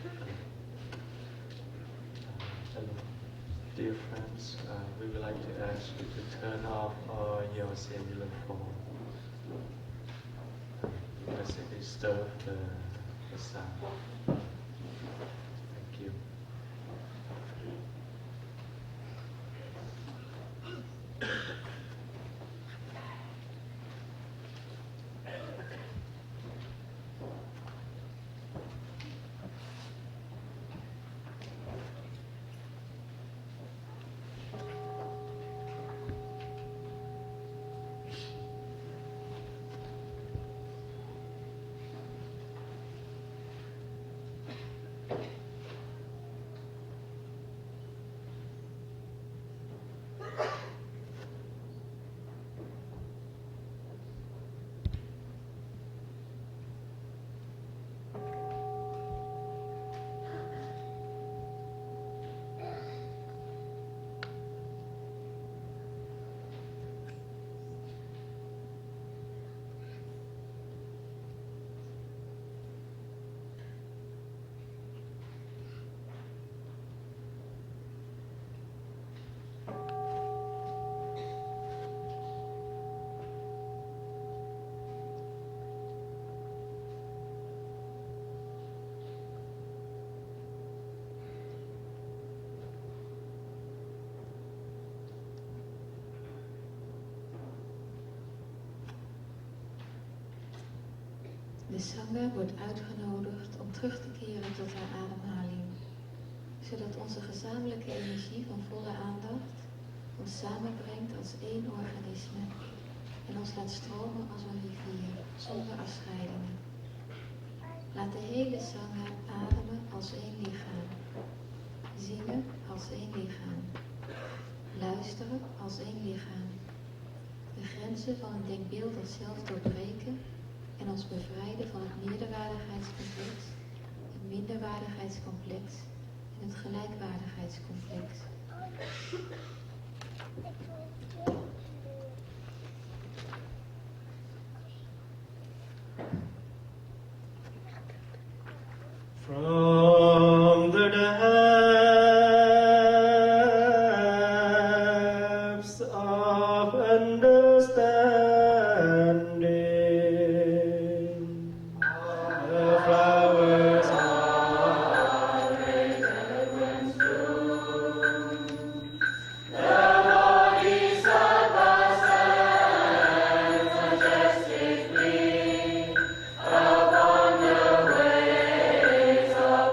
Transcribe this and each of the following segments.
Hello, dear friends. We would like to ask you to turn off your cellular phone because it disturbs the sound. Thank you. 'De zanger wordt uitgenodigd om terug te keren tot haar ademhaling, zodat onze gezamenlijke energie van volle aandacht ons samenbrengt als één organisme en ons laat stromen als een rivier, zonder afscheidingen. Laat de hele zanger ademen als één lichaam, zingen als één lichaam, luisteren als één lichaam, de grenzen van het denkbeeldig zelf doorbreken en ons bevrijden van het meerderwaardigheidscomplex, het minderwaardigheidscomplex en het gelijkwaardigheidscomplex. From the depths of understanding, the flowers are fragrance bloom. The Bodhisattva stands majestically upon the waves of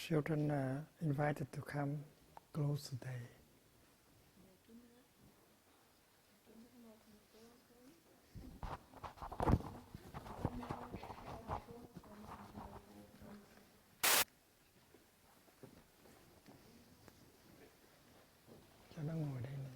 children are invited to come close today. Cho nó ngồi đây này.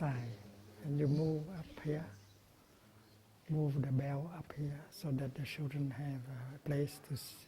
Thay, and you move up here, move the bell up here so that the children have a place to sit.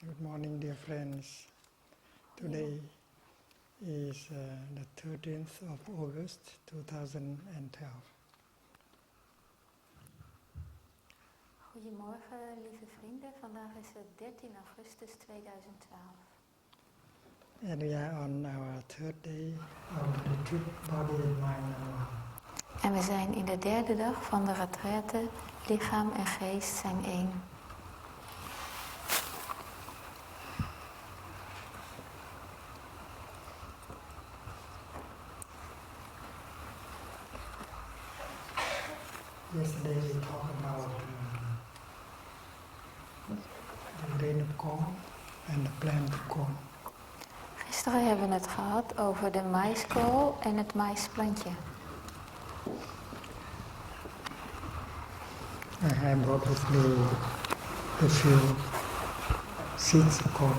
Good morning, dear friends. Today is the 13th of August 2012. Goedemorgen, lieve vrienden. Vandaag is het 13 augustus 2012. And we are on our third day of the retreat, Body and Mind and One. En we zijn in de derde dag van de retraite. Lichaam en geest zijn één. Yesterday we talked about the grain of corn and the plant of corn. Gisteren hebben we het gehad over de maïskool en het maïsplantje. I have brought with me a few seeds of corn.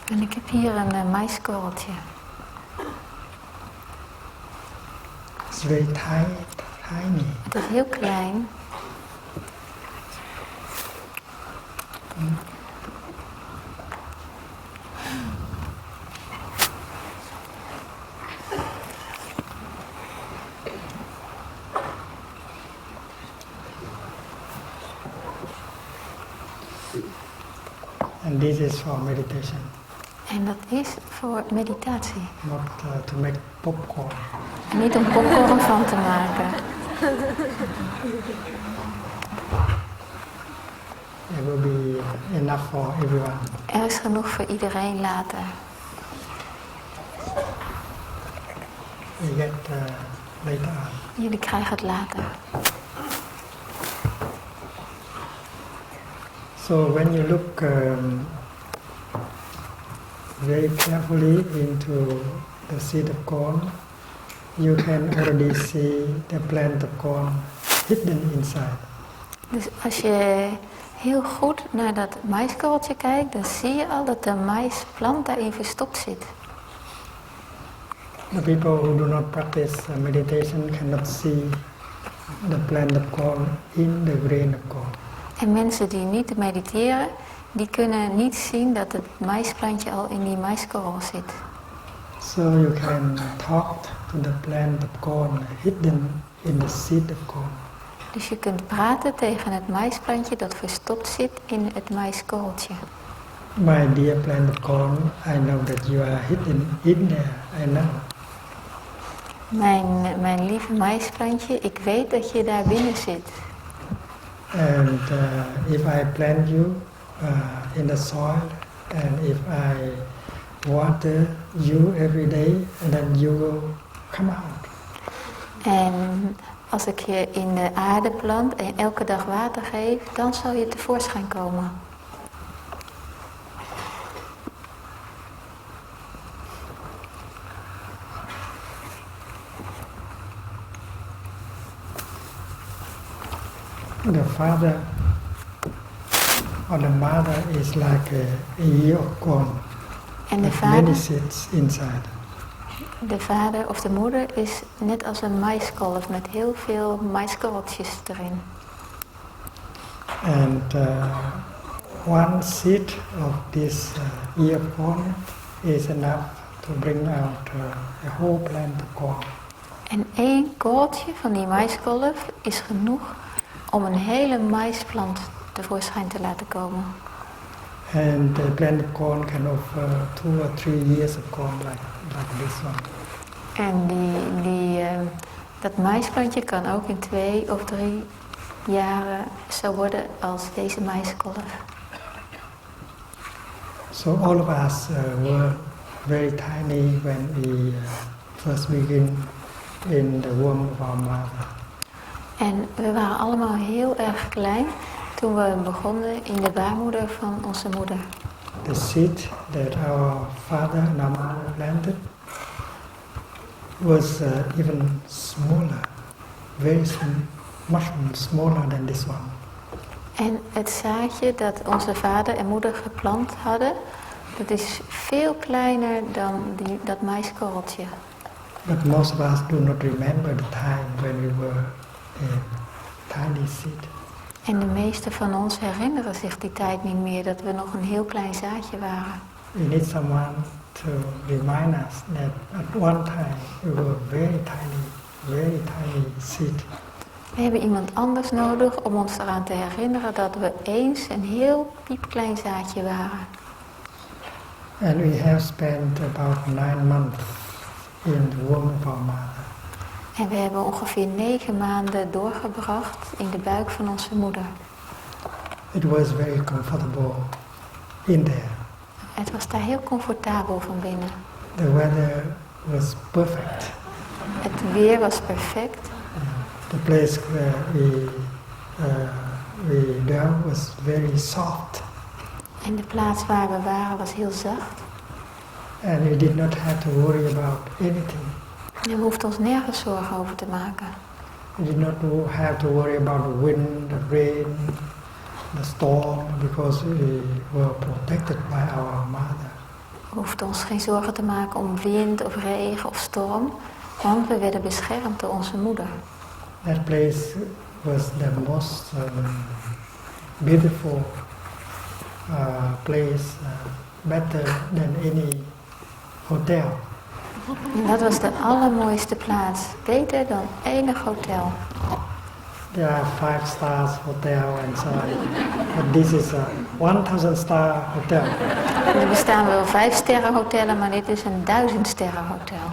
En ik heb hier een maïskorreltje. It's very tiny. Het is heel klein. And this is for meditation. En dat is voor meditatie. Not to make popcorn. En niet om popcorn van te maken. There will be enough for everyone. Er is genoeg voor iedereen later. We get later on. Jullie krijgen het later. So when you look very carefully into the seed of corn, you can already see the plant of corn hidden inside. Dus als je heel goed naar dat maiskorreltje kijkt, dan zie je al dat de maisplant daarin verstopt zit. The people who do not practice meditation cannot see the plant of corn in the grain of corn. En mensen die niet mediteren, die kunnen niet zien dat het maisplantje al in die maiskorrel zit. So you can talk to the plant of corn hidden in the seed of corn. Dus je kunt praten tegen het maisplantje dat verstopt zit in het maiskorreltje. My dear plant of corn, I know that you are hidden in there, I know. Mijn lieve maisplantje, ik weet dat je daar binnen zit. And if I plant you in the soil, and if I water you every day, then you will come out. En als ik je in de aarde plant en elke dag water geef, dan zal je tevoorschijn komen. The father or the mother is like a ear of corn. En de with many vader, seeds inside. de vader of de moeder is net als een maiskolf met heel veel maiskorreltjes erin. And one seed of this ear of corn is enough to bring out a whole plant of corn. En één korreltje van die maiskolf is genoeg om een hele maisplant tevoorschijn te laten komen. And the plant of corn can offer 2 or 3 years of corn like this one. En dat maisplantje kan ook in 2 of 3 jaren zo worden als deze maiskolf. So all of us were very tiny when we first begin in the womb of our mother. En we waren allemaal heel erg klein toen we begonnen in de baarmoeder van onze moeder. The seed that our father and our mother planted was even smaller, much smaller than this one. En het zaadje dat onze vader en moeder geplant hadden, dat is veel kleiner dan dat maiskorreltje. But most of us do not remember the time when we were a tiny seed. En de meeste van ons herinneren zich die tijd niet meer, dat we nog een heel klein zaadje waren. We need someone to remind us that at one time we were very tiny seed. We hebben iemand anders nodig om ons eraan te herinneren dat we eens een heel piepklein zaadje waren. And we have spent about 9 months in the womb of our mother. En we hebben ongeveer 9 maanden doorgebracht in de buik van onze moeder. It was very comfortable in there. Het was daar heel comfortabel van binnen. The weather was perfect. Het weer was perfect. The place where we dwelt was very soft. En de plaats waar we waren was heel zacht. And we did not have to worry about anything. En we hoefden ons nergens zorgen over te maken. We did not have to worry about the wind, the rain, the storm, because we were protected by our mother. We hoefden ons geen zorgen te maken om wind of regen of storm, want we werden beschermd door onze moeder. That place was the most beautiful place, better than any hotel. En dat was de allermooiste plaats, beter dan enig hotel. there are 5-star hotel and so on. But this is a 1000-star hotel. Er bestaan wel 5-sterren hotellen, maar dit is een 1000-sterren hotel.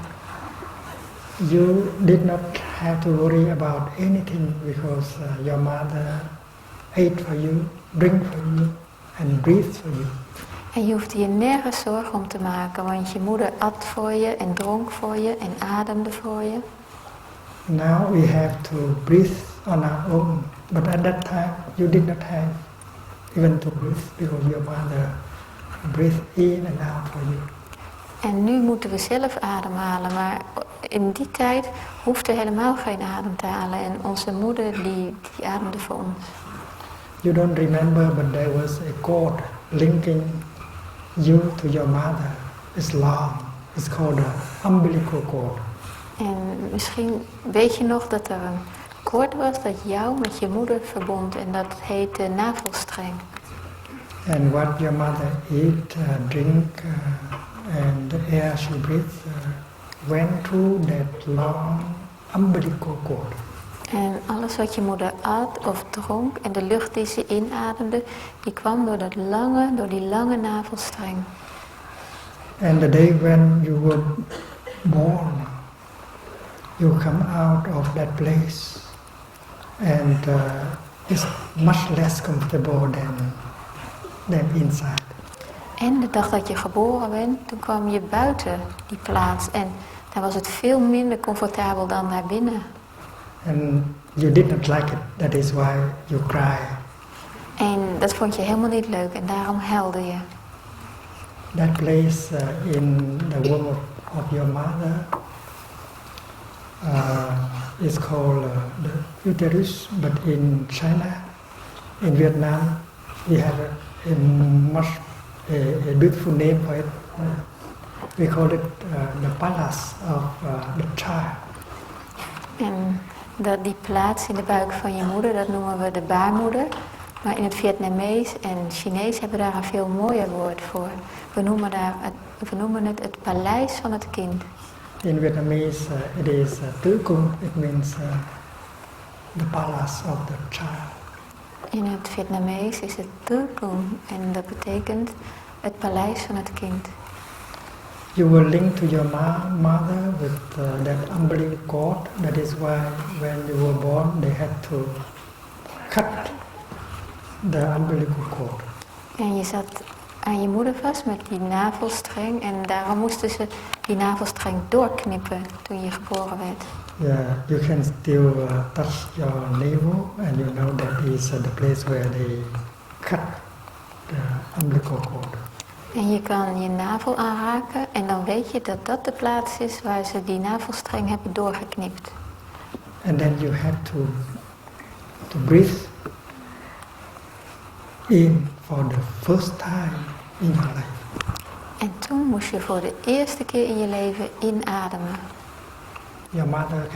You did not have to worry about anything because your mother ate for you, drink for you, and breathed for you. En je hoefde je nergens zorgen om te maken, want je moeder at voor je en dronk voor je en ademde voor je. Now we have to breathe on our own, but at that time you did not have even to breathe because your mother breathed in and out for you. En nu moeten we zelf ademhalen, maar in die tijd hoefde helemaal geen adem te halen en onze moeder die ademde voor ons. You don't remember, but there was a cord linking you to your mother. It's long. It's called the umbilical cord. En misschien weet je nog dat er een koord was dat jou met je moeder verbond en dat heet de navelstreng. And what your mother eat, drink, and the air she breathed went through that long umbilical cord. En alles wat je moeder at of dronk en de lucht die ze inademde, die kwam door die lange navelstreng. And the day when you were born, you come out of that place, and it's much less comfortable than inside. En de dag dat je geboren bent, toen kwam je buiten die plaats en daar was het veel minder comfortabel dan daar binnen. And you did not like it, that is why you cry. En dat vond je helemaal niet leuk en daarom huilde je. That place in the womb of your mother is called the uterus, but in China, in Vietnam, we have a beautiful name for it. We call it the palace of the child. En die plaats in de buik van je moeder, dat noemen we de baarmoeder. Maar in het Vietnamees en Chinees hebben we daar een veel mooier woord voor. We noemen het paleis van het kind. In Vietnamese, it is Tử Cung. It means the palace of the child. In het Vietnamees is het Tử Cung en dat betekent het paleis van het kind. You were linked to your mother with that umbilical cord. That is why when you were born, they had to cut the umbilical cord. En je zat aan je moeder vast met die navelstreng en daarom moesten ze die navelstreng doorknippen toen je geboren werd. Yeah, you can still touch your navel, and you know that is the place where they cut the umbilical cord. En je kan je navel aanraken en dan weet je dat dat de plaats is waar ze die navelstreng hebben doorgeknipt. And then you have to breathe in for the first time in your life. En toen moest je voor de eerste keer in je leven inademen. Your mother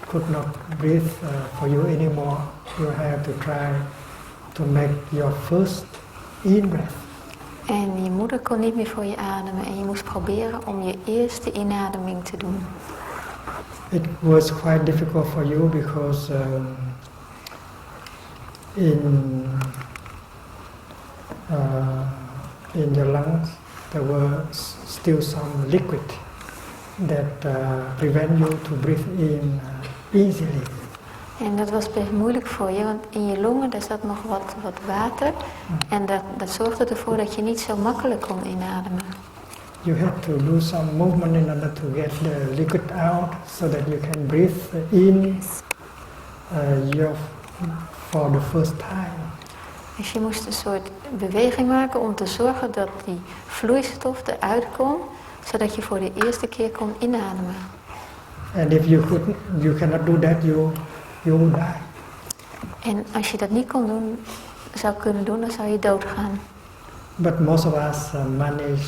could not breathe for you anymore. You have to try to make your first in-breath. En je moeder kon niet meer voor je ademen en je moest proberen om je eerste inademing te doen. It was quite difficult for you because in your lungs there were still some liquid that prevent you to breathe in easily. En dat was best moeilijk voor je, want in je longen daar zat nog wat water. En dat zorgde ervoor dat je niet zo makkelijk kon inademen. You had to do some movement in order to get the liquid out, so that you can breathe in for the first time. Dus je moest een soort beweging maken om te zorgen dat die vloeistof eruit kon, zodat je voor de eerste keer kon inademen. And if you cannot do that, you will die. En als je dat niet zou kunnen doen, dan zou je doodgaan. But most of us manage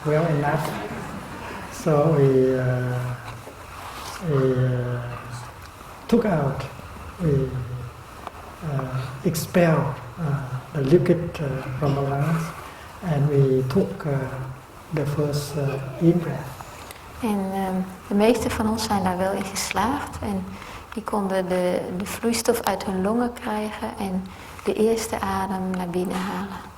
well enough, so we took out, expelled the liquid from our lungs, and we took the first in-breath. En de meeste van ons zijn daar wel in geslaagd. En Die konden de vloeistof uit hun longen krijgen en de eerste adem naar binnen halen.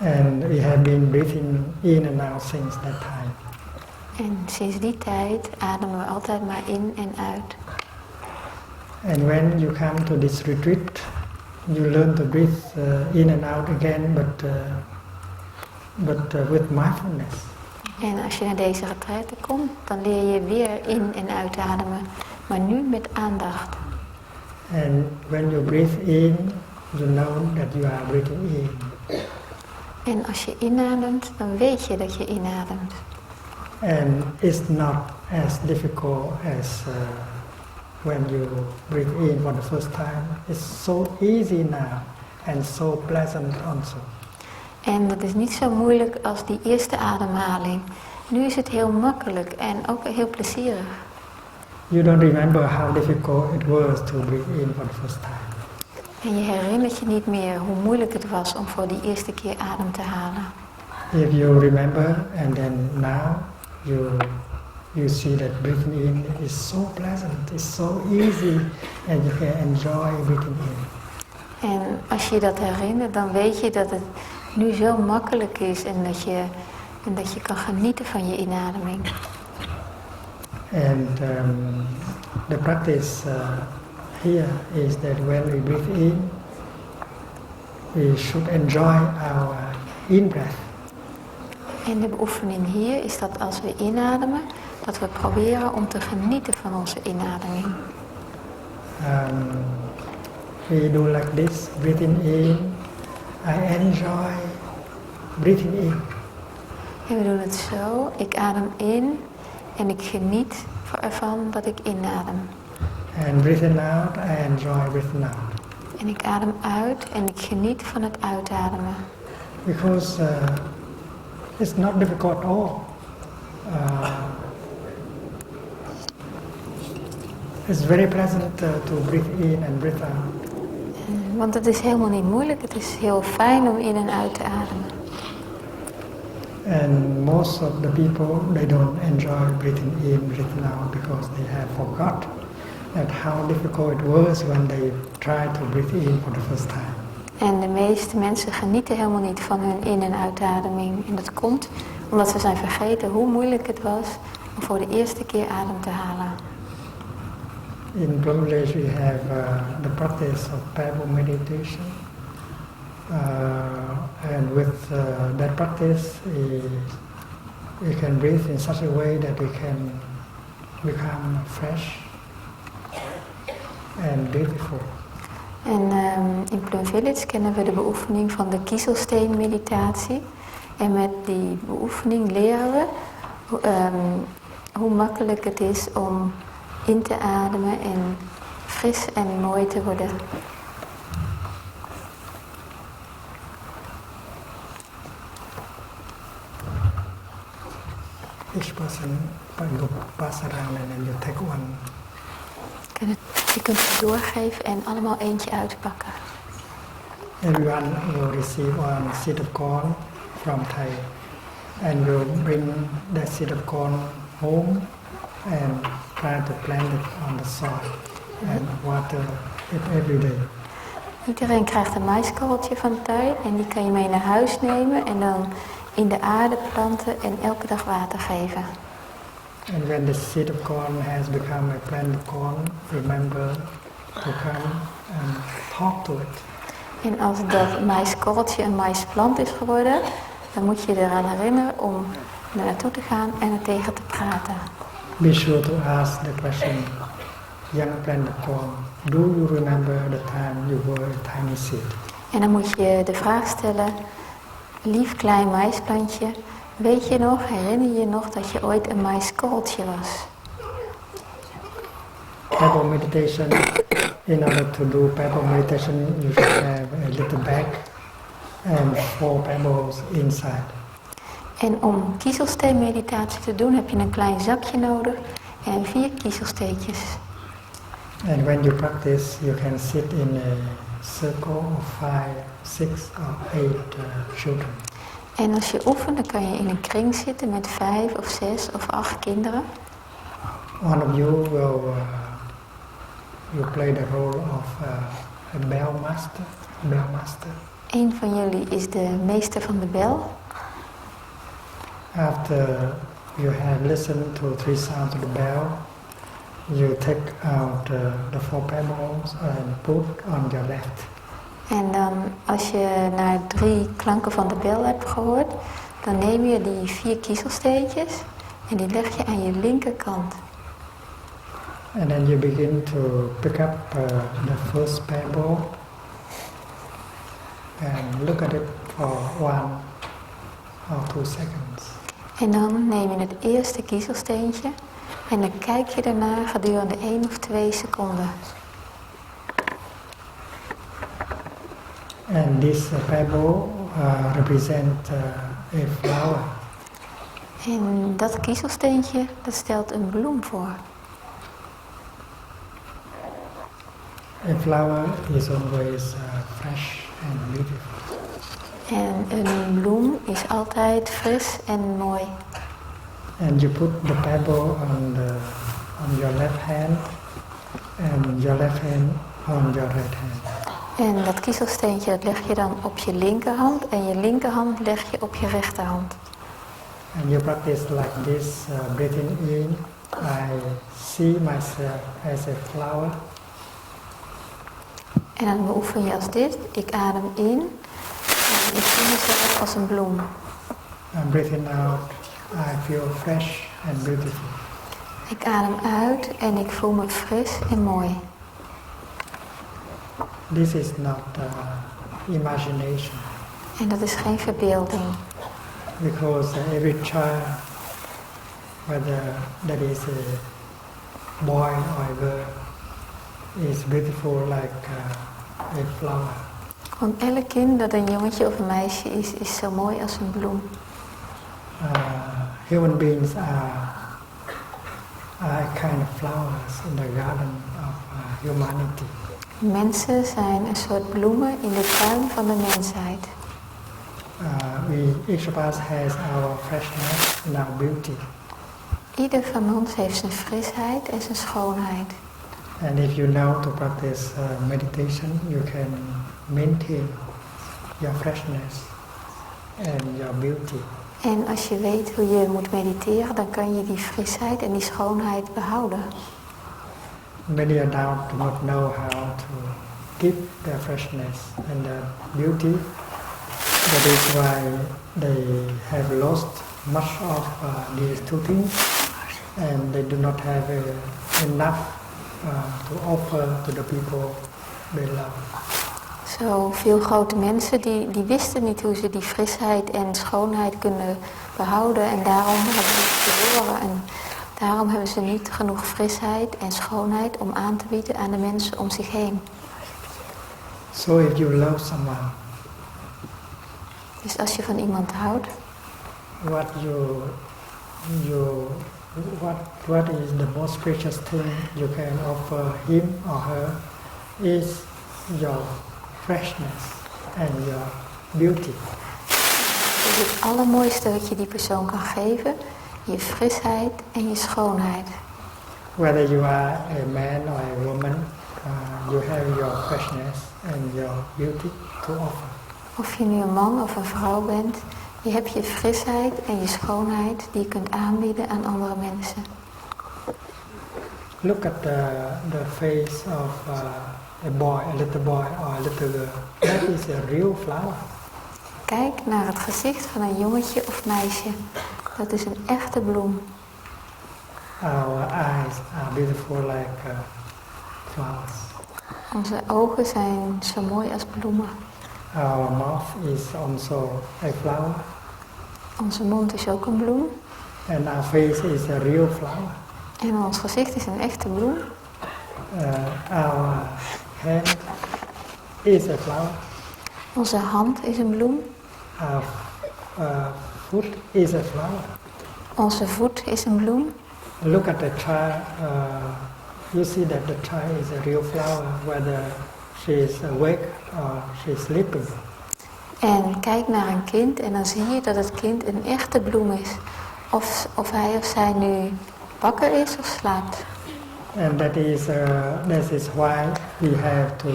And we have been breathing in and out since that time. En sinds die tijd ademen we altijd maar in en uit. And when you come to this retreat, you learn to breathe in and out again, but with mindfulness. En als je naar deze retraite komt, dan leer je weer in en uitademen, maar nu met aandacht. And when you breathe in, you know that you are breathing in. En als je inademt, dan weet je dat je inademt. And it's not as difficult as when you breathe in for the first time. It's so easy now and so pleasant also. En dat is niet zo moeilijk als die eerste ademhaling. Nu is het heel makkelijk en ook heel plezierig. You don't remember how difficult it was to breathe in for the first time. En je herinnert je niet meer hoe moeilijk het was om voor die eerste keer adem te halen. If you remember and then now you see that breathing in is so pleasant, it's so easy and you can enjoy breathing in. En als je dat herinnert, dan weet je dat het nu zo makkelijk is en dat je kan genieten van je inademing. And the practice here is that when we breathe in, we should enjoy our in-breath. En de beoefening hier is dat als we inademen, dat we proberen om te genieten van onze inademing. We do like this, breathing in. I enjoy breathing in. En we doen het zo. Ik adem in en ik geniet ervan dat ik inadem. And breathing out, I enjoy breathing out. En ik adem uit en ik geniet van het uitademen. Because it's not difficult at all. It's very pleasant to breathe in and breathe out. Want het is helemaal niet moeilijk. Het is heel fijn om in en uit te ademen. And most of the people, they don't enjoy breathing in, breathing out because they have forgot that how difficult it was when they tried to breathe in for the first time. En de meeste mensen genieten helemaal niet van hun in- en uitademing. En dat komt omdat ze zijn vergeten hoe moeilijk het was om voor de eerste keer adem te halen. In Bangladesh we have the practice of Pebble meditation. And with that practice we can breathe in such a way that we can become fresh and beautiful. En in Plum Village kennen we de beoefening van de kiezelsteenmeditatie. En met die beoefening leren we hoe makkelijk het is om in te ademen en fris en mooi te worden. Each person you pass around and then you take one. Je kunt het doorgeven en allemaal eentje uitpakken. Everyone will receive one seed of corn from Thay, and will bring that seed of corn home and try to plant it on the soil and water it every day. Iedereen krijgt een maiskorreltje van Thay en die kan je mee naar huis nemen en dan in de aarde planten en elke dag water geven. And when the seed of corn has become a plant of corn, remember to come and talk to it. En als dat maiskorreltje een maisplant is geworden, dan moet je eraan herinneren om er naartoe te gaan en er tegen te praten. Be sure to ask the question, young plant of corn, do you remember the time you were a tiny seed? En dan moet je de vraag stellen, lief klein maisplantje, weet je nog, herinner je nog dat je ooit een maiskorreltje was? Pebble meditation, in order to do pebble meditation, you should have a little bag and 4 pebbles inside. En om kiezelsteenmeditatie te doen heb je een klein zakje nodig en 4 kiezelsteentjes. And when you practice, you can sit in a circle of 5, 6 or 8 children. En als je oefent, dan kan je in een kring zitten met 5 of 6 of 8 kinderen. One of you will you play the role of a bell master. Een van jullie is de meester van de bel. After you have listened to 3 sounds of the bell, you take out the 4 pebbles and put on your left. En dan, als je naar 3 klanken van de bel hebt gehoord, dan neem je die 4 kiezelsteentjes en die leg je aan je linkerkant. And then you begin to pick up the first pebble and look at it for 1 or 2 seconds. En dan neem je het eerste kiezelsteentje en dan kijk je ernaar gedurende 1 of 2 seconden. And this pebble represents a flower. En dat kiezelsteentje, dat stelt een bloem voor. A flower is always fresh and beautiful. En een bloem is altijd fris en mooi. And you put the pebble on your left hand and your left hand on your right hand. En dat kiezelsteentje dat leg je dan op je linkerhand en je linkerhand leg je op je rechterhand. And you practice like this, breathing in. I see myself as a flower. En dan beoefen je als dit. Ik adem in en ik zie mezelf als een bloem. And breathing out, I feel fresh and beautiful. Ik adem uit en ik voel me fris en mooi. This is not imagination. En dat is geen verbeelding. Because every child, whether that is a boy or a girl, is beautiful like a flower. Want elk kind dat een jongetje of een meisje is zo mooi als een bloem. Human beings are kind of flowers in the garden of humanity. Mensen zijn een soort bloemen in de tuin van de mensheid. Each of us has our freshness and our beauty. Ieder van ons heeft zijn frisheid en zijn schoonheid. And if you know to practice meditation, you can maintain your freshness and your beauty. En als je weet hoe je moet mediteren, dan kan je die frisheid en die schoonheid behouden. Many adults do not know how to keep their freshness and their beauty. That is why they have lost much of these 2 things, and they do not have enough to offer to the people they love. Zo veel grote mensen die wisten niet hoe ze die frisheid en schoonheid kunnen behouden en daarom hebben ze het verloren. En daarom hebben ze niet genoeg frisheid en schoonheid om aan te bieden aan de mensen om zich heen. So if you love someone, dus als je van iemand houdt, what is the most precious thing you can offer him or her is your freshness and your beauty. Dus het allermooiste wat je die persoon kan geven, je frisheid en je schoonheid. Whether you are a man or a woman, you have your freshness and your beauty to offer. Of je nu een man of een vrouw bent, je hebt je frisheid en je schoonheid die je kunt aanbieden aan andere mensen. Look at the face of a boy, a little boy or a little girl. That is a real flower. Kijk naar het gezicht van een jongetje of meisje. Dat is een echte bloem. Our eyes are beautiful like flowers. Onze ogen zijn zo mooi als bloemen. Our mouth is also a flower. Onze mond is ook een bloem. And our face is a real flower. En ons gezicht is een echte bloem. Our hand is a flower. Onze hand is een bloem. Our foot is a flower. Onze voet is een bloem. Look at the child. You see that the child is a real flower, whether she is awake or she is sleeping. En kijk naar een kind en dan zie je dat het kind een echte bloem is. Of hij of zij nu wakker is of slaapt. And that is why we have to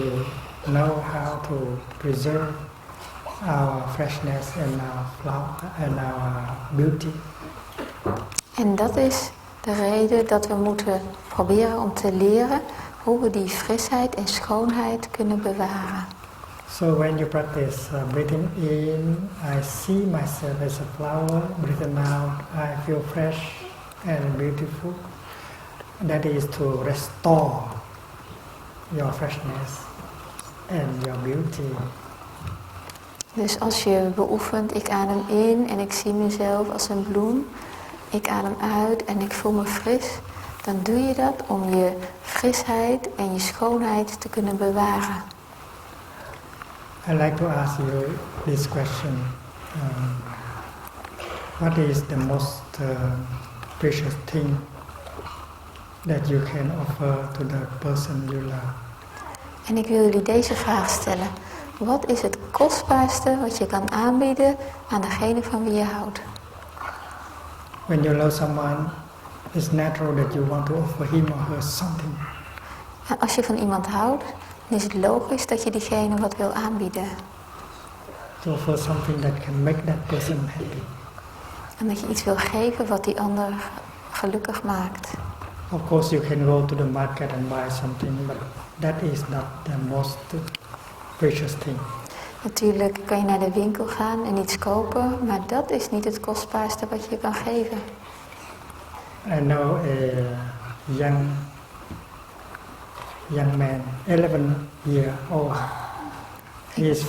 know how to preserve our freshness and our flower and our beauty. En dat is de reden dat we moeten proberen om te leren hoe we die frisheid en schoonheid kunnen bewaren. So when you practice breathing in, I see myself as a flower. Breathing out, I feel fresh and beautiful. That is to restore your freshness and your beauty. Dus als je beoefent, ik adem in en ik zie mezelf als een bloem. Ik adem uit en ik voel me fris. Dan doe je dat om je frisheid en je schoonheid te kunnen bewaren. I'd like to ask you this question. What is the most precious thing that you can offer to the person you love? En ik wil jullie deze vraag stellen. Wat is het kostbaarste wat je kan aanbieden aan degene van wie je houdt? When you love someone, it's natural that you want to offer him or her something. En als je van iemand houdt, dan is het logisch dat je diegene wat wil aanbieden. To offer something that can make that person happy. En dat je iets wil geven wat die ander gelukkig maakt. Of course you can go to the market and buy something, but that is not the most precious thing. Natuurlijk kan je naar de winkel gaan en iets kopen, maar dat is niet het kostbaarste wat je kan geven. I know a young man, 11-year-old. His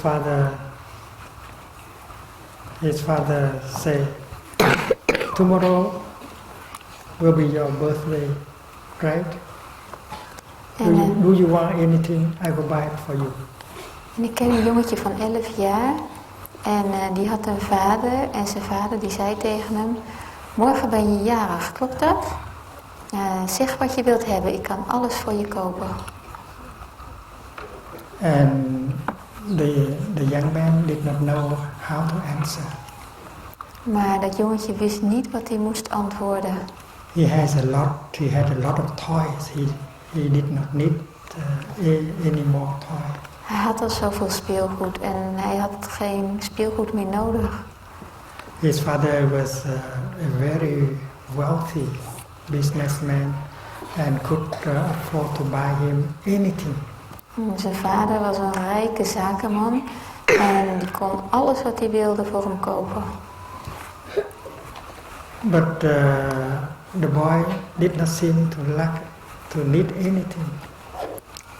father said, tomorrow will be your birthday, right? Do you want anything? I will buy it for you. En ik ken een jongetje van 11 jaar en die had een vader en zijn vader die zei tegen hem, morgen ben je jarig, klopt dat? Zeg wat je wilt hebben, ik kan alles voor je kopen. And the young man did not know how to answer. Maar dat jongetje wist niet wat hij moest antwoorden. He had a lot of toys. He did not need any more toys. Hij had al zoveel speelgoed en hij had geen speelgoed meer nodig. His father was a very wealthy businessman and could afford to buy him anything. Zijn vader was een rijke zakenman en die kon alles wat hij wilde voor hem kopen. But the boy did not seem to need anything.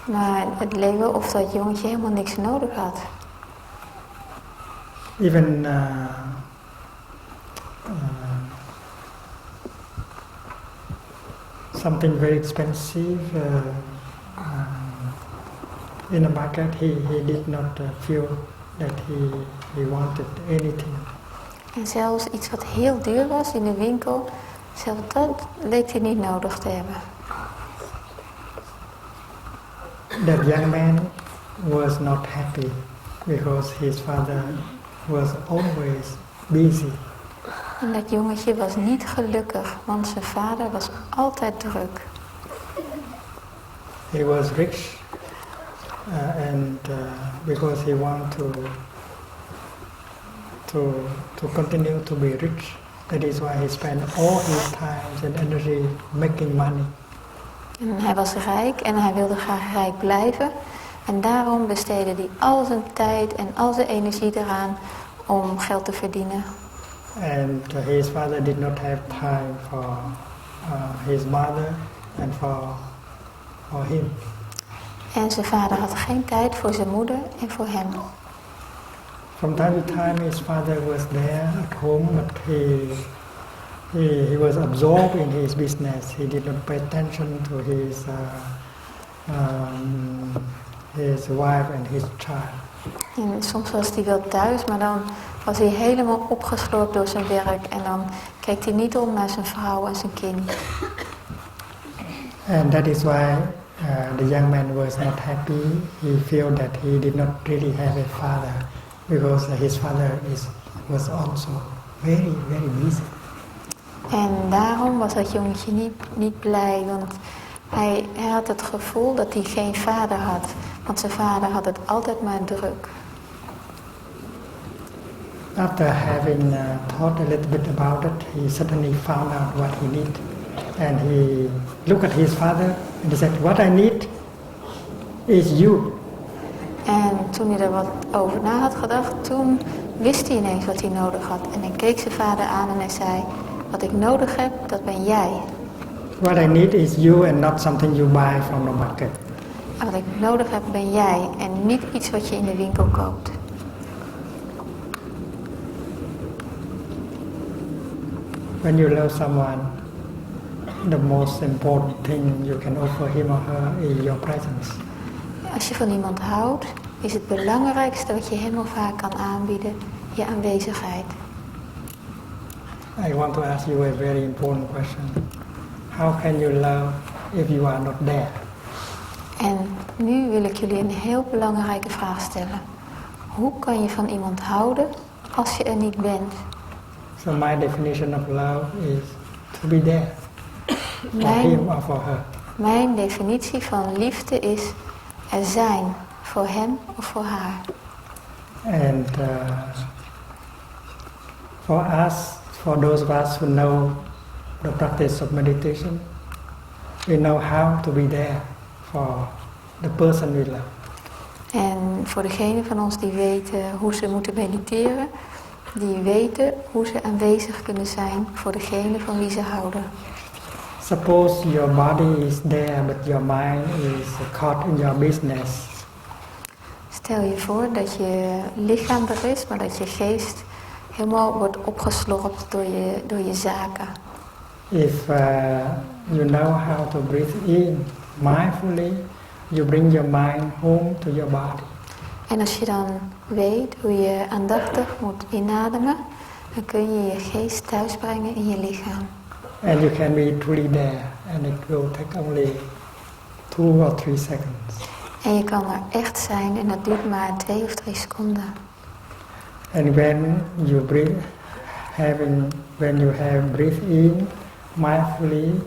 Maar het leek wel of dat jongetje helemaal niks nodig had. Even something very expensive in the market, he did not feel that he wanted anything. En zelfs iets wat heel duur was in de winkel, zelfs dat leek hij niet nodig te hebben. That young man was not happy because his father was always busy. En dat jongetje was niet gelukkig, want zijn vader was altijd druk. He was rich and because he wanted to continue to be rich, that is why he spent all his time and energy making money. En hij was rijk en hij wilde graag rijk blijven. En daarom besteedde hij al zijn tijd en al zijn energie eraan om geld te verdienen. And his father did not have time for his mother and for him. En zijn vader had geen tijd voor zijn moeder en voor hem. From time to time his father was there at home, but he was absorbed in his business. He did not pay attention to his wife and his child. En soms was hij wel thuis, maar dan was hij helemaal opgeslorpt door zijn werk. En dan keek hij niet om naar zijn vrouw en zijn kind. And that is why the young man was not happy. He felt that he did not really have a father because his father was also very, very busy. En daarom was dat jongetje niet blij, want Hij had het gevoel dat hij geen vader had, want zijn vader had het altijd maar druk. After having thought a little bit about it, he suddenly found out what he needed. And he looked at his father and he said, what I need is you. En toen hij er wat over na had gedacht, toen wist hij ineens wat hij nodig had. En hij keek zijn vader aan en hij zei, wat ik nodig heb, dat ben jij. What I need is you and not something you buy from the market. En wat ik nodig heb, ben jij en niet iets wat je in de winkel koopt. When you love someone, the most important thing you can offer him or her is your presence. Als je van iemand houdt, is het belangrijkste wat je hem of haar kan aanbieden, je aanwezigheid. I want to ask you a very important question. How can you love if you are not there? En nu wil ik jullie een heel belangrijke vraag stellen. Hoe kan je van iemand houden als je er niet bent? So my definition of love is to be there for him or for her. Mijn definitie van liefde is er zijn voor hem of voor haar. And for those of us who know the practice of meditation, we know how to be there for the person we love. En voor degenen van ons die weten hoe ze moeten mediteren, die weten hoe ze aanwezig kunnen zijn voor degene van wie ze houden. Suppose your body is there, but your mind is caught in your business. Stel je voor dat je lichaam er is, maar dat je geest helemaal wordt opgeslorpt door je zaken. If you know how to breathe in mindfully, you bring your mind home to your body. En als je dan weet hoe je aandachtig moet inademen, dan kun je je geest thuisbrengen in je lichaam. And you can be truly there, and it will take only 2 or 3 seconds. En je kan er echt zijn en dat duurt maar 2 of 3 seconden. And when you breathe in mindfully,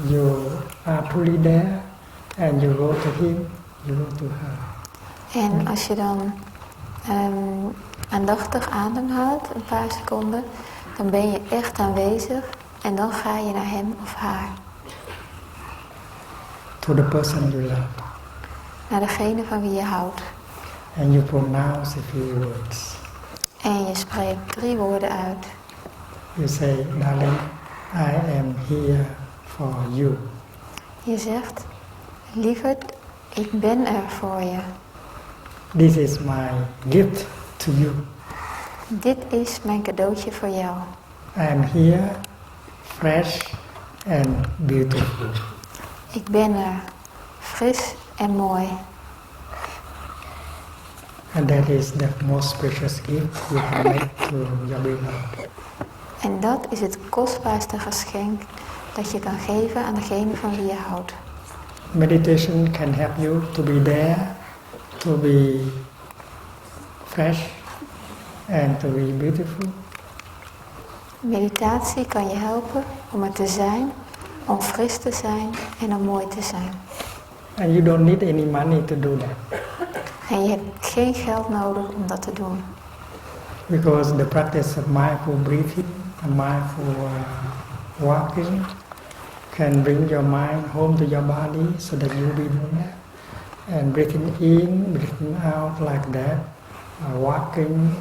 you are truly there, and you go to him, you go to her. En als je dan aandachtig ademhaalt, een paar seconden, dan ben je echt aanwezig en dan ga je naar hem of haar. To the person you love. Naar degene van wie je houdt. And you pronounce a few words. En je spreekt 3 woorden uit. You say, darling, I am here for you. Je zegt, lieverd, ik ben er voor je. This is my gift to you. Dit is mijn cadeautje voor jou. I am here, fresh and beautiful. Ik ben er, fris en mooi. And that is the most precious gift you can make to your beloved. En dat is het kostbaarste geschenk dat je kan geven aan degene van wie je houdt. Meditation can help you to be there, to be fresh and to be beautiful. Meditatie kan je helpen om er te zijn, om fris te zijn en om mooi te zijn. And you don't need any money to do that. En je hebt geen geld nodig om dat te doen. Because the practice of mindful breathing and mindful walking can bring your mind home to your body so that you'll be there. And breathing in, breathing out like that, walking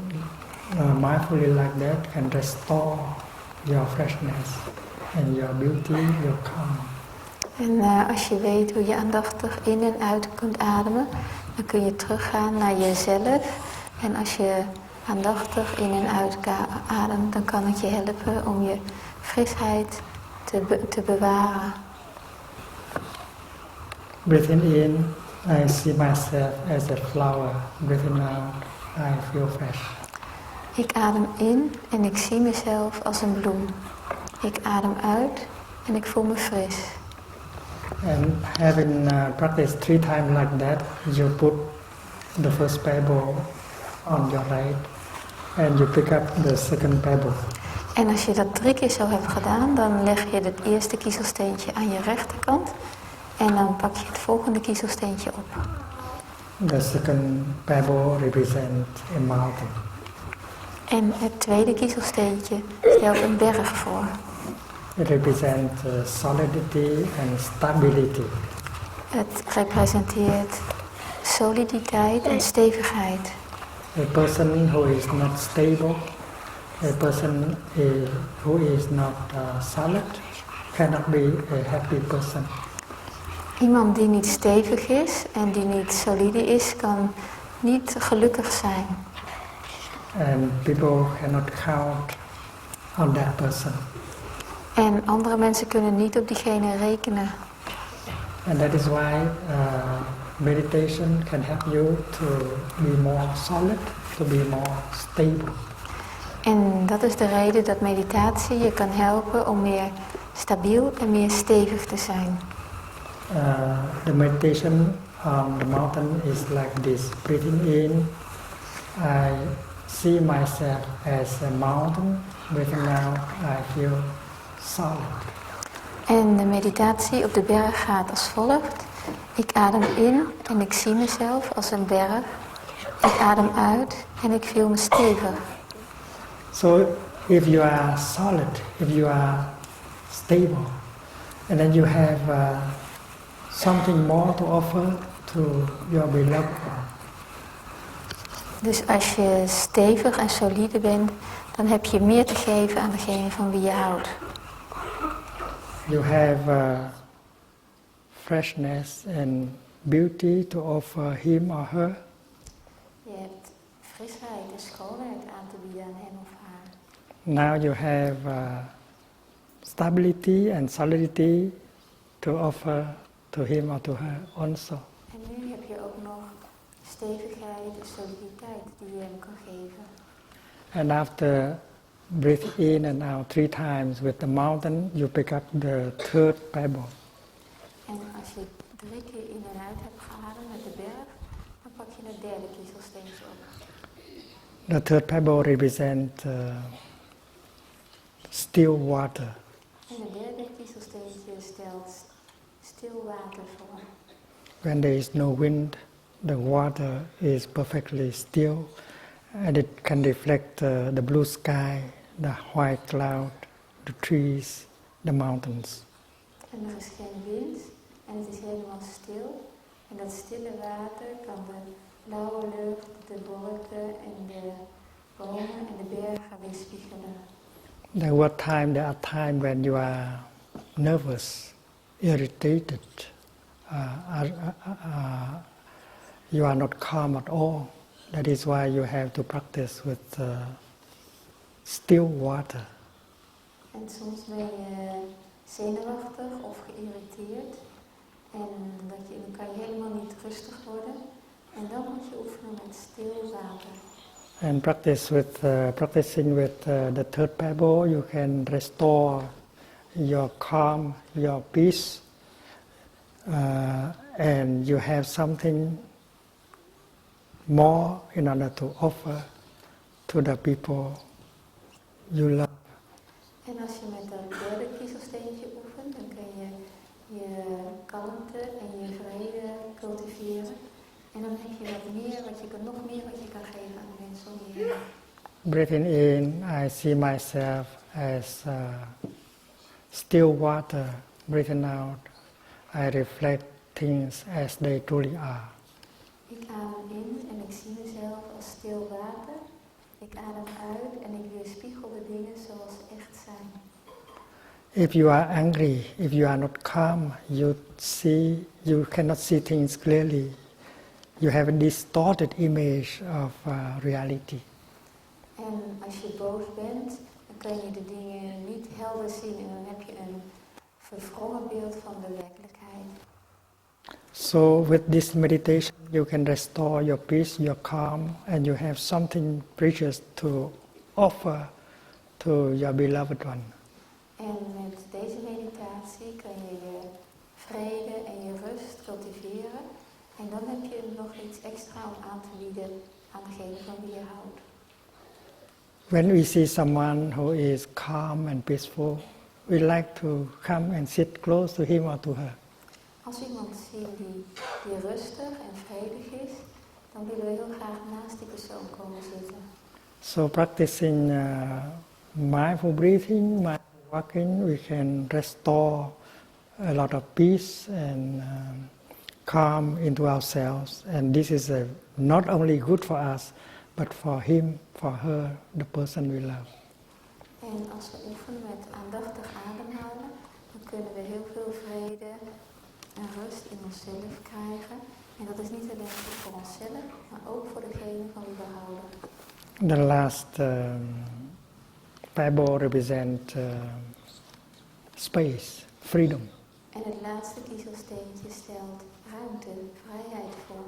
mindfully like that can restore your freshness and your beauty, your calm. En als je weet hoe je aandachtig in en uit kunt ademen, dan kun je teruggaan naar jezelf. En als je aandachtig in en uit ademt, dan kan het je helpen om je frisheid te bewaren. Breathing in, I see myself as a flower. Breathing out, I feel fresh. Ik adem in en ik zie mezelf als een bloem. Ik adem uit en ik voel me fris. And having practiced 3 times like that, you put the first pebble on your right and you pick up the second pebble. En als je dat 3 keer zo hebt gedaan, dan leg je het eerste kiezelsteentje aan je rechterkant. En dan pak je het volgende kiezelsteentje op. The second pebble represents a mountain. En het tweede kiezelsteentje stelt een berg voor. It represents solidity and stability. Het representeert soliditeit en stevigheid. A person who is not stable, a person who is not solid, cannot be a happy person. Iemand die niet stevig is en die niet solide is, kan niet gelukkig zijn. And people cannot count on that person. En andere mensen kunnen niet op diegene rekenen. And that is why meditation can help you to be more solid, to be more stable. En dat is de reden dat meditatie je kan helpen om meer stabiel en meer stevig te zijn. The meditation on the mountain is like this. Breathing in, I see myself as a mountain. Breathing out, I feel solid. En de meditatie op de berg gaat als volgt. Ik adem in en ik zie mezelf als een berg. Ik adem uit en ik voel me stevig. So if you are solid, if you are stable, and then you have something more to offer to your beloved one. Dus als je stevig en solide bent, dan heb je meer te geven aan degene van wie je houdt. You have freshness and beauty to offer him or her. Je hebt frisheid en schoonheid aan te bieden aan hem of haar. Now you have stability and solidity to offer to him or to her also. En nu heb je ook nog stevigheid en soliditeit die je hem kan geven. And after breathe in and out 3 times with the mountain, you pick up the third pebble. En als je 3 keer in en uit hebt geademd met de berg, dan pak je het derde kiezelsteentje op. The third pebble represents still water. En het derde kiezelsteentje stelt stil water voor. When there is no wind, the water is perfectly still, and it can reflect the blue sky, the white cloud, the trees, the mountains. En er is geen wind en het is helemaal stil. En dat stille water kan de blauwe lucht, de wolken en de bomen en de bergen weerspiegelen. There are times when you are nervous, irritated, you are not calm at all. That is why you have to practice with still water. En soms ben je zenuwachtig of geïrriteerd. En dan kan je helemaal niet rustig worden. En dan moet je oefenen met stil water. And practicing with the third pebble, you can restore your calm, your peace, and you have something more in order to offer to the people you love. En als je met dat derde kiezelsteentje oefent, dan kun je je kalmte en je vrede cultiveren. En dan heb je nog meer wat je kan geven aan de mensen om je heen. Breathing in, I see myself as still water. Breathing out, I reflect things as they truly are. Ik adem in en ik zie mezelf als stil water. Ik adem uit en ik weerspiegel de dingen zoals ze echt zijn. If you are angry, if you are not calm, you cannot see things clearly. You have a distorted image of reality. En als je boos bent, dan kun je de dingen niet helder zien en dan heb je een verwrongen beeld van de werkelijkheid. So with this meditation, you can restore your peace, your calm, and you have something precious to offer to your beloved one. En met deze meditatie kun je je vrede en je rust cultiveren. En dan heb je nog iets extra om aan te bieden aan degene van wie je houdt. When we see someone who is calm and peaceful, we like to come and sit close to him or to her. Als we iemand zien die rustig en vredig is, dan willen we heel graag naast die persoon komen zitten. So practicing mindful breathing, mindful walking, we can restore a lot of peace and calm into ourselves. And this is not only good for us, but for him, for her, the person we love. En als we oefenen met aandachtig ademhalen, dan kunnen we heel veel vrede en rust in onszelf krijgen. En dat is niet alleen goed voor onszelf, maar ook voor degene van wie we houden. The last pebble represents space, freedom. En het laatste kiezelsteentje stelt ruimte, vrijheid voor.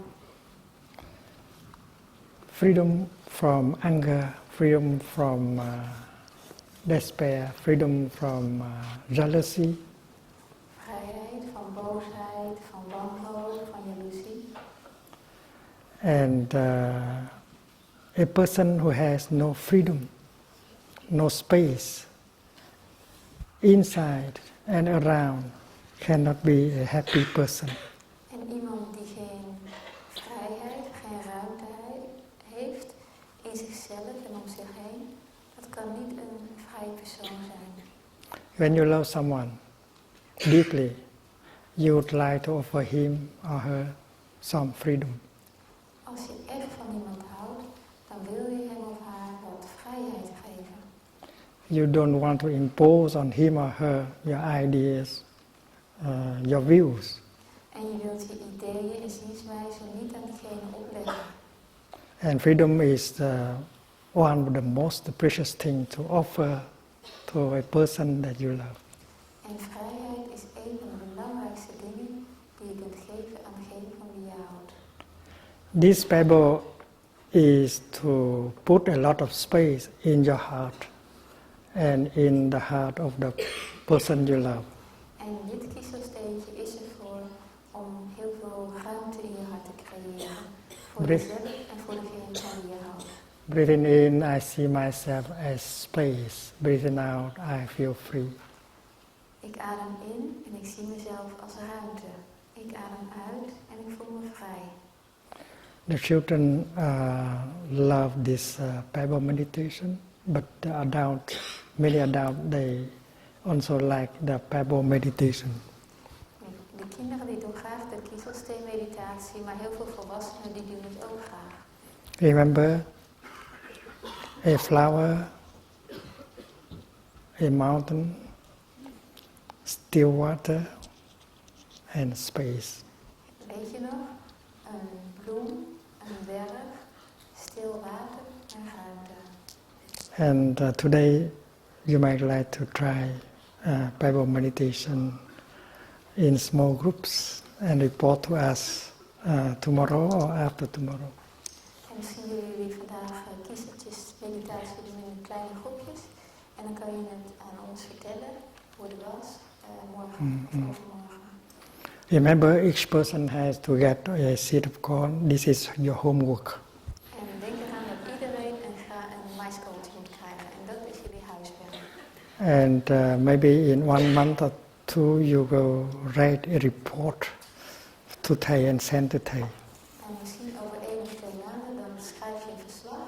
Freedom from anger, freedom from despair, freedom from jealousy. Vrijheid van boosheid, van wanhoop, van jaloezie. And a person who has no freedom, no space, inside and around, cannot be a happy person. En iemand die geen vrijheid, geen ruimte heeft in zichzelf en om zich heen, dat kan niet een vrij persoon zijn. When you love someone deeply, you would like to offer him or her some freedom. Als je echt van iemand houdt, dan wil je hem of haar wat vrijheid geven. You don't want to impose on him or her your ideas, your views. En je wilt je ideeën en zienswijzen niet aan diegene opleggen. And freedom is one of the most precious things to offer to a person that you love. En vrijheid is een van de belangrijkste dingen die je kunt geven aan degene van wie je houdt. This pebble is to put a lot of space in your heart and in the heart of the person you love. En dit kiezelsteentje is ervoor om heel veel ruimte in je hart te creëren. Voor jezelf en voor degene van wie je houdt. Breathing in, I see myself as space. Breathing out, I feel free. Ik adem in en ik zie mezelf als ruimte. Ik adem uit en ik voel me vrij. The children love this pebble meditation, but many adults, they also like the pebble meditation. De kinderen die doen graag de kiezelsteenmeditatie, maar heel veel volwassenen die doen het ook graag. Remember, a flower, a mountain, still water, and space. Weet je nog? Een bloem, een berg, stil water en ruimte. And today you might like to try pebble meditation in small groups and report to us tomorrow or after tomorrow. En misschien willen jullie vandaag kiezeltjes meditatie doen in kleine groepjes. En dan kan je het aan ons vertellen hoe het was morgen of overmorgen. Remember, each person has to get a seed of corn. This is your homework. En denk eraan dat iedereen een maïskooltje moet krijgen. En dat is jullie huiswerk. And maybe in 1 month or 2 you will write a report to Thay and send to Thay. En misschien over 1 of 2 maanden dan schrijf je een verslag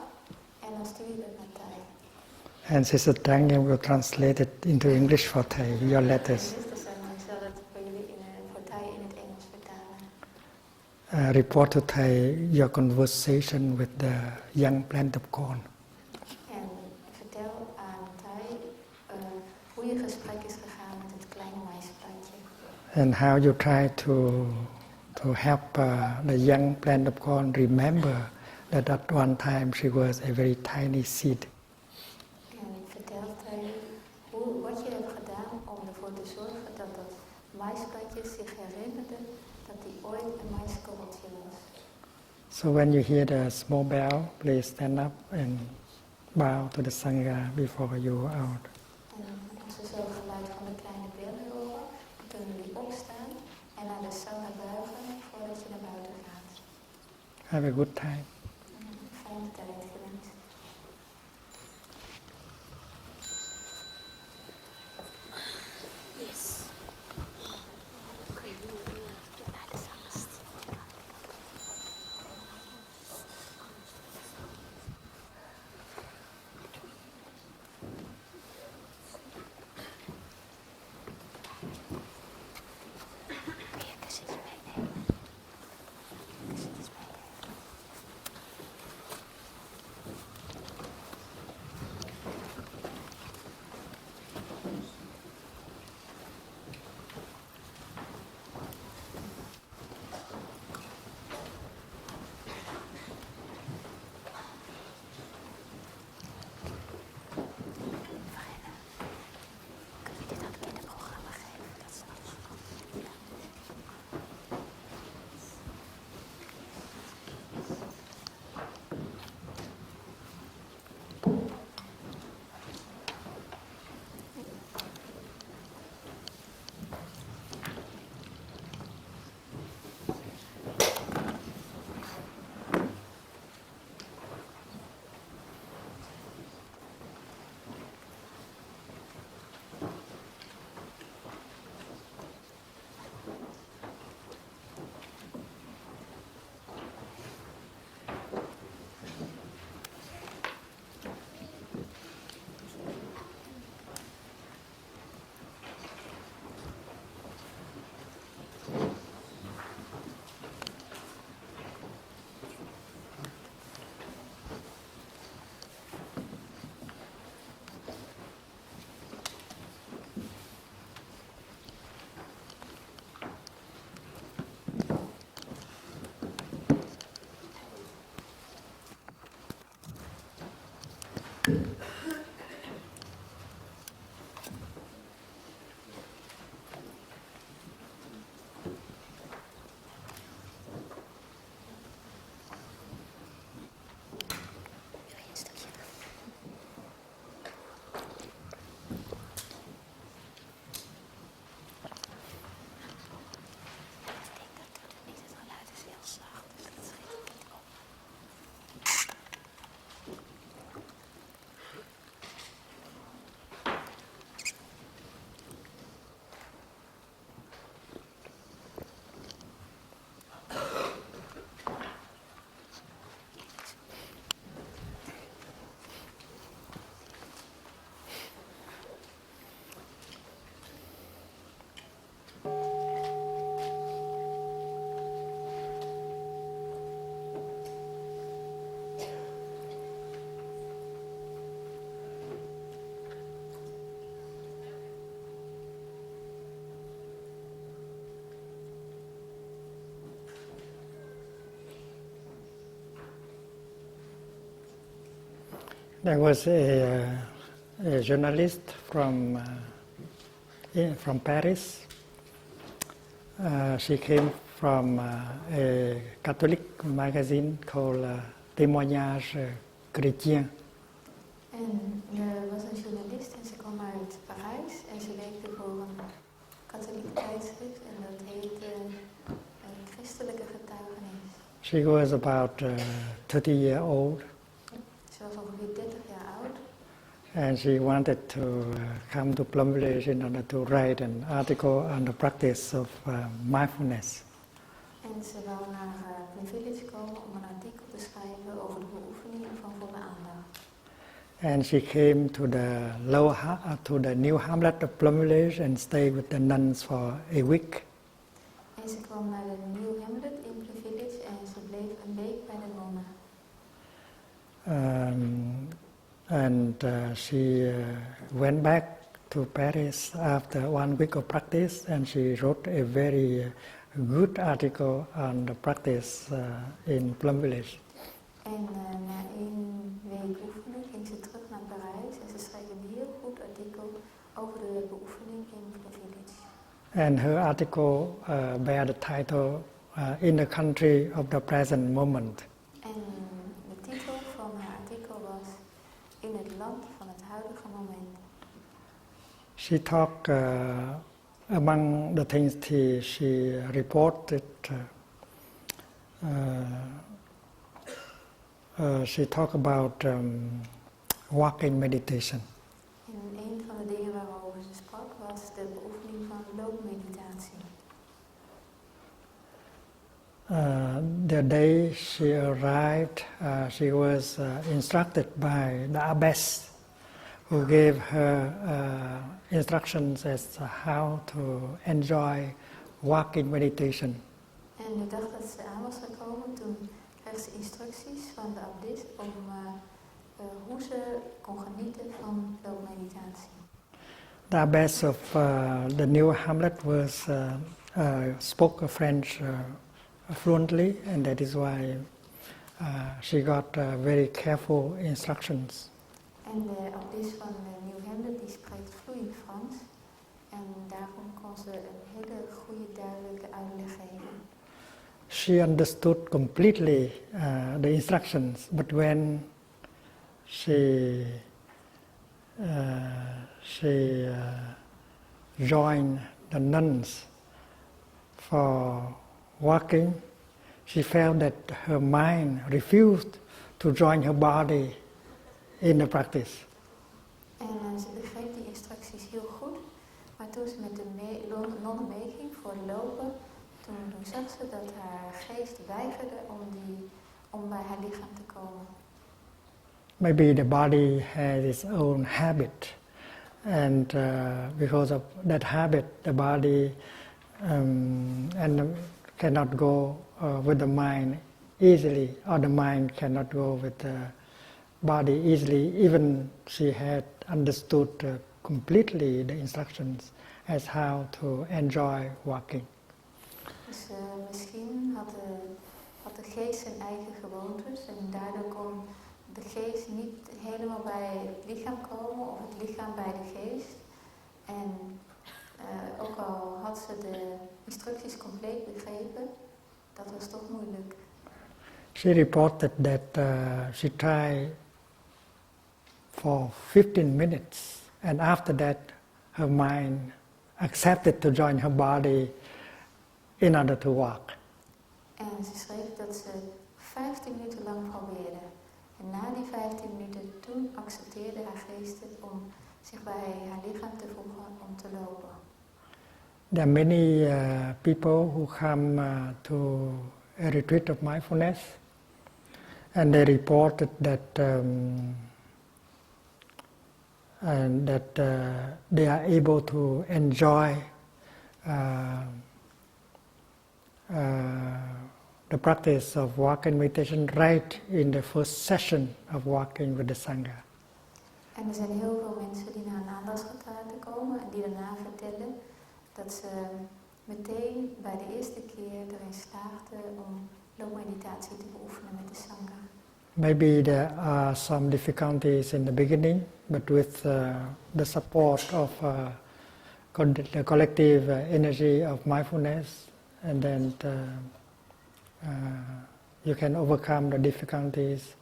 en dan stuur je dat naar Thay. And Sister Tang will translate it into English for Thay, your letters. En zuster Sanne zal het voor jullie voor Thay in het Engels vertalen. Report to Thay your conversation with the young plant of corn. En vertel aan Thay hoe je gesprek is gegaan met het kleine maïsplantje. And how you try to help the young plant of corn remember that at one time she was a very tiny seed. En vertel Thay wat je hebt gedaan om ervoor te zorgen dat dat maïsplantje zich herinnerde dat hij ooit een maïskorreltje was. So when you hear the small bell, please stand up and bow to the Sangha before you go out. En als we zo het geluid van de kleine bel horen, dan kunnen jullie opstaan en naar de Sangha buigen voordat je naar buiten gaat. Have a good time. Fijne tijd gewenst. There was a journalist from Paris. She came from a Catholic magazine called Témoignage Chrétien. En er was een journalist en ze kwam uit Parijs en ze werkte voor een katholiek tijdschrift en dat heette Christelijke Getuigenis. She was about 30 years old. Ze was ongeveer 30 jaar oud. And she wanted to come to Plum Village in order to write an article on the practice of mindfulness. En ze wou naar Plum Village komen om een artikel te schrijven over de beoefeningen van volle aandacht. And she came to the new hamlet of Plum Village and stayed with the nuns for a week. En ze kwam naar de New Hamlet in Plum Village en ze bleef een week bij de nonnen. And she went back to Paris after 1 week of practice, and she wrote a very good article on the practice in Plum Village. En na 1 week oefenen ging ze terug naar Parijs en ze schreef een heel goed artikel over de beoefening in Plum Village. And her article bear the title In the Country of the Present Moment. En de titel van haar artikel was In het land van het huidige moment. She talked among the things she reported. She talked about walking meditation. En een van de dingen waarover ze sprak was de beoefening van loopmeditatie. The day she arrived, she was instructed by the abbess, who gave her instructions as to how to enjoy walking meditation. En de dag dat ze aan was gekomen, toen kreeg ze instructies van de abbess om hoe ze kon genieten van loopmeditatie. The abbess of the new hamlet spoke French fluently, and that is why she got very careful instructions. En de abbess van de New Hamlet die spreekt vloeiend Frans en daarom kon ze een hele goede duidelijke uitleg geven. She understood completely the instructions, but when she joined the nuns for walking, she felt that her mind refused to join her body in the practice. En ze begreep die instructies heel goed, maar toen ze met de nonnen meeging voor het lopen, toen zag ze dat haar geest weigerde om bij haar lichaam te komen. Maybe the body has its own habit, and because of that habit, the body cannot go with the mind easily, or the mind cannot go with the body easily, even she had understood completely the instructions as how to enjoy walking. Dus misschien had de geest zijn eigen gewoontes en daardoor kon de geest niet helemaal bij het lichaam komen of het lichaam bij de geest. En ook al had ze de instructies compleet begrepen, dat was toch moeilijk. She reported that she tried for 15 minutes, and after that her mind accepted to join her body in order to walk. En ze schreef dat ze 15 minuten lang probeerde. En na die 15 minuten, toen accepteerde haar geest het om zich bij haar lichaam te voegen om te lopen. There are many people who come to a retreat of mindfulness, and they reported that they are able to enjoy the practice of walking meditation right in the first session of walking with the Sangha. En er zijn heel veel mensen die naar een aandachtsretraite komen en die daarna vertellen dat ze meteen bij de eerste keer erin slaagden om loopmeditatie te beoefenen met de Sangha. Maybe there are some difficulties in the beginning, but with the support of the collective energy of mindfulness, and then you can overcome the difficulties,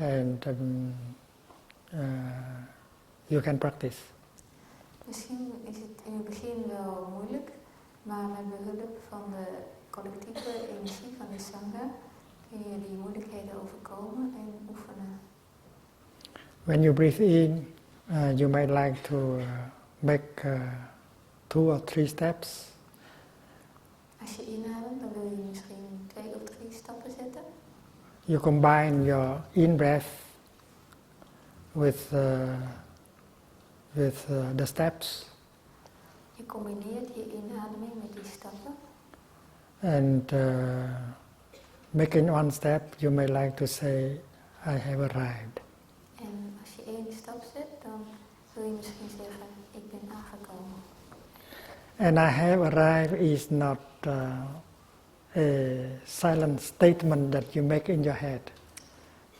and you can practice. Misschien is het in het begin wel moeilijk, maar met behulp van de collectieve energie van de Sangha kun je die moeilijkheden overkomen en oefenen. When you breathe in, you might like to make 2 or 3 steps. Als je inademt, dan wil je misschien 2 of 3 stappen zetten. You combine your in-breath with the steps. Je combineert je inademing met die stappen. And making one step, you may like to say, I have arrived. En als je 1 stap zet, dan wil je misschien zeggen, ik ben aangekomen. And I have arrived is not a silent statement that you make in your head.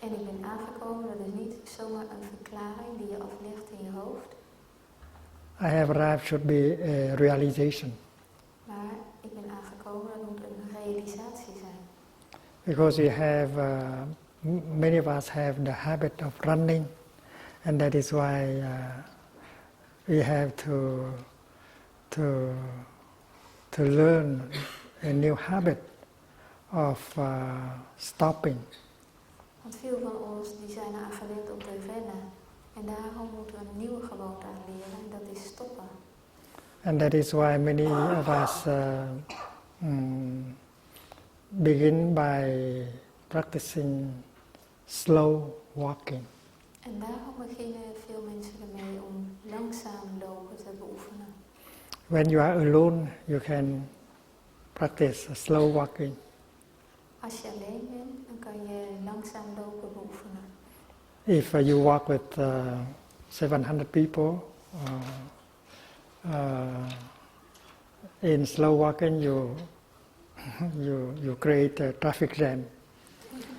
En ik ben aangekomen, dat is niet zomaar een verklaring die je aflegt in je hoofd. I have arrived should be a realization. Maar ik ben aangekomen, dat moet een realisatie zijn. Because we have, many of us have the habit of running, and that is why we have to learn a new habit of stopping. Want veel van ons die zijn aangewend om te rennen. En daarom moeten we een nieuwe gewoonte aanleren en dat is stoppen. And that is why many of us begin by practicing slow walking. En daarom beginnen veel mensen ermee om langzaam lopen te beoefenen. When you are alone, you can practice slow walking. Als je alleen bent, dan kan je langzaam lopen beoefenen. If you walk with 700 people, in slow walking you create a traffic jam.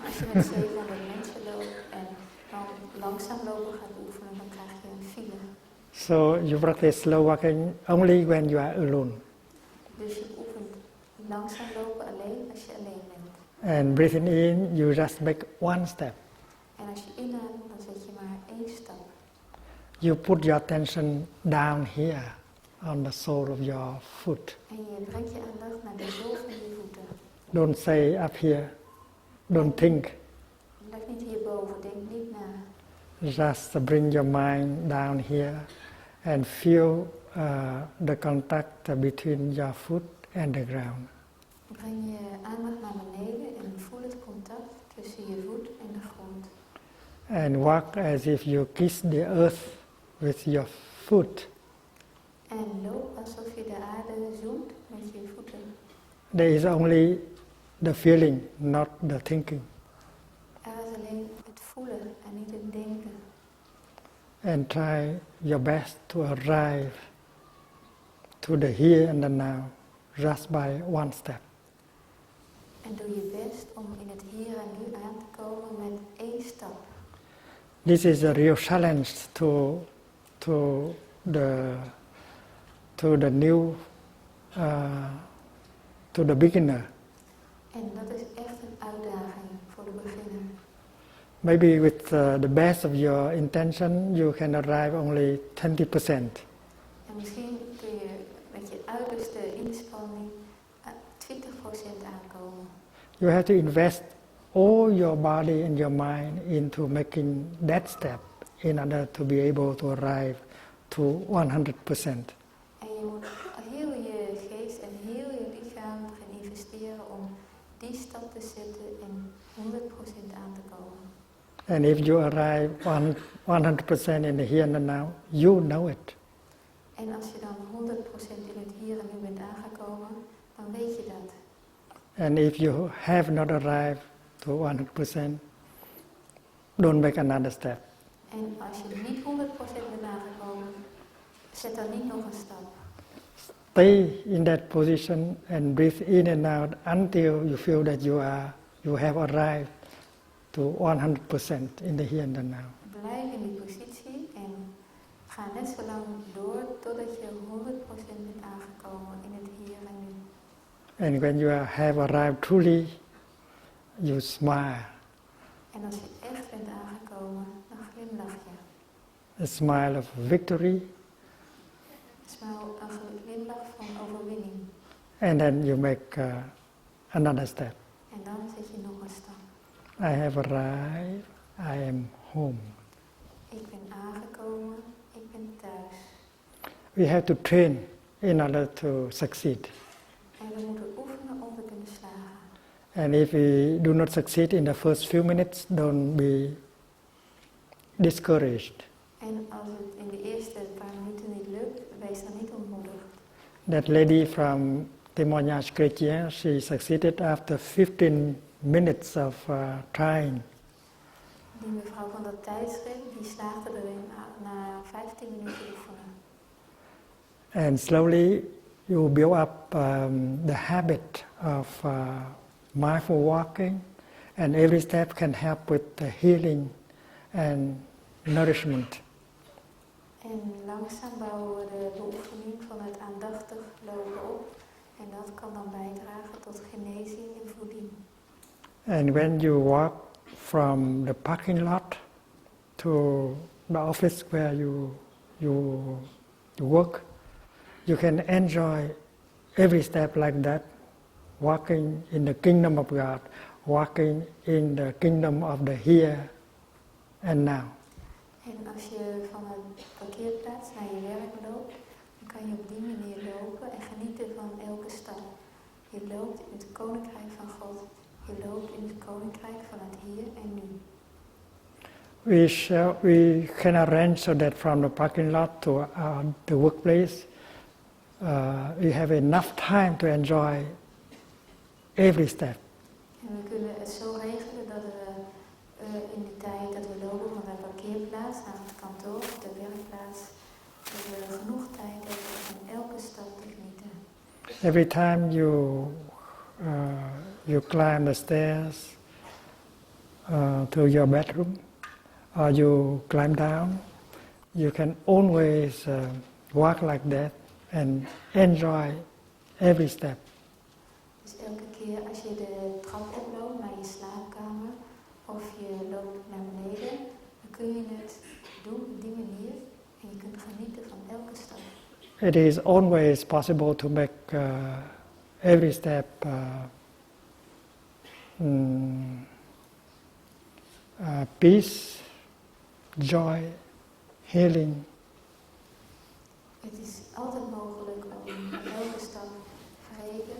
Als je met 700 mensen loopt en dan langzaam lopen gaat oefenen, dan krijg je een file. So you practice slow walking only when you are alone. Dus je oefent langzaam lopen alleen als je alleen bent. And breathing in, you just make one step. En als je inademt, dan zet je maar 1 stap. You put your attention down here on the sole of your foot. En je brengt je aandacht naar de zool van je voeten. Don't say up here, don't think. Leg niet hierboven, denk niet na. Just bring your mind down here and feel the contact between your foot and the ground. Breng je aandacht naar beneden en voel het contact tussen je voet en de grond. And walk as if you kiss the earth with your foot. En loop alsof je de aarde zoent met je voeten. There is only the feeling, not the thinking. Er is alleen het voelen en niet het denken. And try your best to arrive to the here and the now, just by one step. En doe je best om in het hier en nu aan te komen met 1 stap. This is a real challenge to the new, to the beginner. En dat is echt een uitdaging voor de beginner. Maybe with the best of your intention, you can arrive only 20%. En misschien kun je met je uiterste inspanning 20% aankomen. You have to invest all your body and your mind into making that step in order to be able to arrive to 100%. En je moet heel je geest en heel je lichaam gaan investeren om die stap te zetten en 100% aan te komen. And if you arrive 100% in the here and the now, you know it. En als je dan 100% in het hier en nu bent aangekomen, dan weet je dat. And if you have not arrived to 100%, don't make another step. En als je niet 100% bent aangekomen, zet dan niet nog een stap. Stay in that position and breathe in and out until you feel that you have arrived to 100% in the here and the now. Blijf in die positie en ga net zo lang door totdat je 100% bent aangekomen in het hier en nu. And when you have arrived truly, you smile. En als je echt bent aangekomen, dan glimlach je. A smile of victory. Een glimlach van overwinning. And then you make another step. En dan zet je nog een stap. I have arrived, I am home. Ik ben aangekomen, ik ben thuis. We have to train in order to succeed. En we moeten oefenen om te kunnen slagen. And if we do not succeed in the first few minutes, don't be discouraged. En als het in de eerste paar minuten niet lukt, wees dan niet ontmoedigd. That lady from témoignage chrétien, she succeeded after 15 minutes of trying. Die mevrouw van dat tijdschrift, die slaagde erin na 15 minuten oefenen. And slowly you build up the habit of mindful walking, and every step can help with the healing and nourishment. En langzaam bouwen we de beoefening van het aandachtig lopen op. En dat kan dan bijdragen tot genezing en voeding. And when you walk from the parking lot to the office where you work, you can enjoy every step like that, walking in the kingdom of God, walking in the kingdom of the here and now. En als je van een parkeerplaats naar je werk loopt, dan kan je op die manier lopen en genieten van elke stap. Je loopt in het koninkrijk van God. Je loopt in het koninkrijk van het hier en nu. We can arrange so that from the parking lot to the workplace, we have enough time to enjoy every step. En we kunnen het zo regelen dat we in die tijd dat we lopen van de parkeerplaats naar het kantoor of de werkplaats, dat we genoeg tijd hebben om elke stap te genieten. Every time you climb the stairs to your bedroom, or you climb down, you can always walk like that and enjoy every step. Dus elke keer als je de trap oploopt naar je slaapkamer of je loopt naar beneden, dan kun je het doen op die manier en je kunt genieten van elke stap. It is always possible to make every step peace, joy, healing. Het is altijd mogelijk om met elke stap vrede,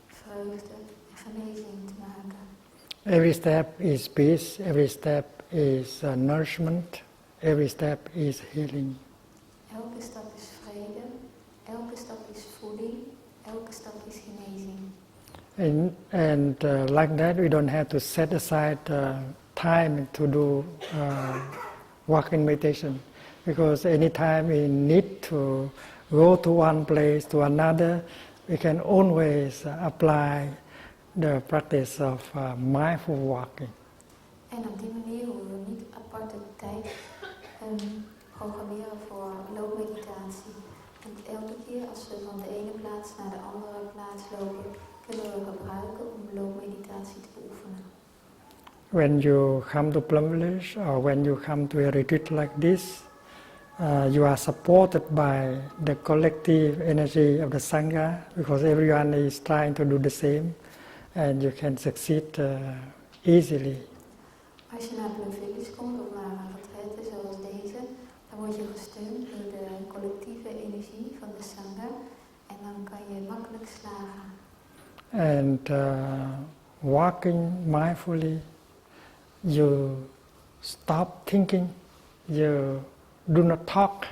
vreugde en genezing te maken. Every step is peace, every step is nourishment, every step is healing. Elke stap is vrede, elke stap is voeding, elke stap is genezing. And like that, we don't have to set aside time to do walking meditation, because anytime we need to go to one place to another, we can always apply the practice of mindful walking. En op die manier hoeven we niet aparte tijd programmeren voor loopmeditatie. Want elke keer als we van de ene plaats naar de andere plaats lopen, kunnen we gebruiken om loopmeditatie te beoefenen. When you come to Plum Village or when you come to a retreat like this, you are supported by the collective energy of the Sangha, because everyone is trying to do the same, and you can succeed easily. Als je naar Plum Village komt of naar een retraite zoals deze, dan word je gesteund door de collectieve energie van de Sangha en dan kan je makkelijk slagen. And walking mindfully, you stop thinking, you do not talk,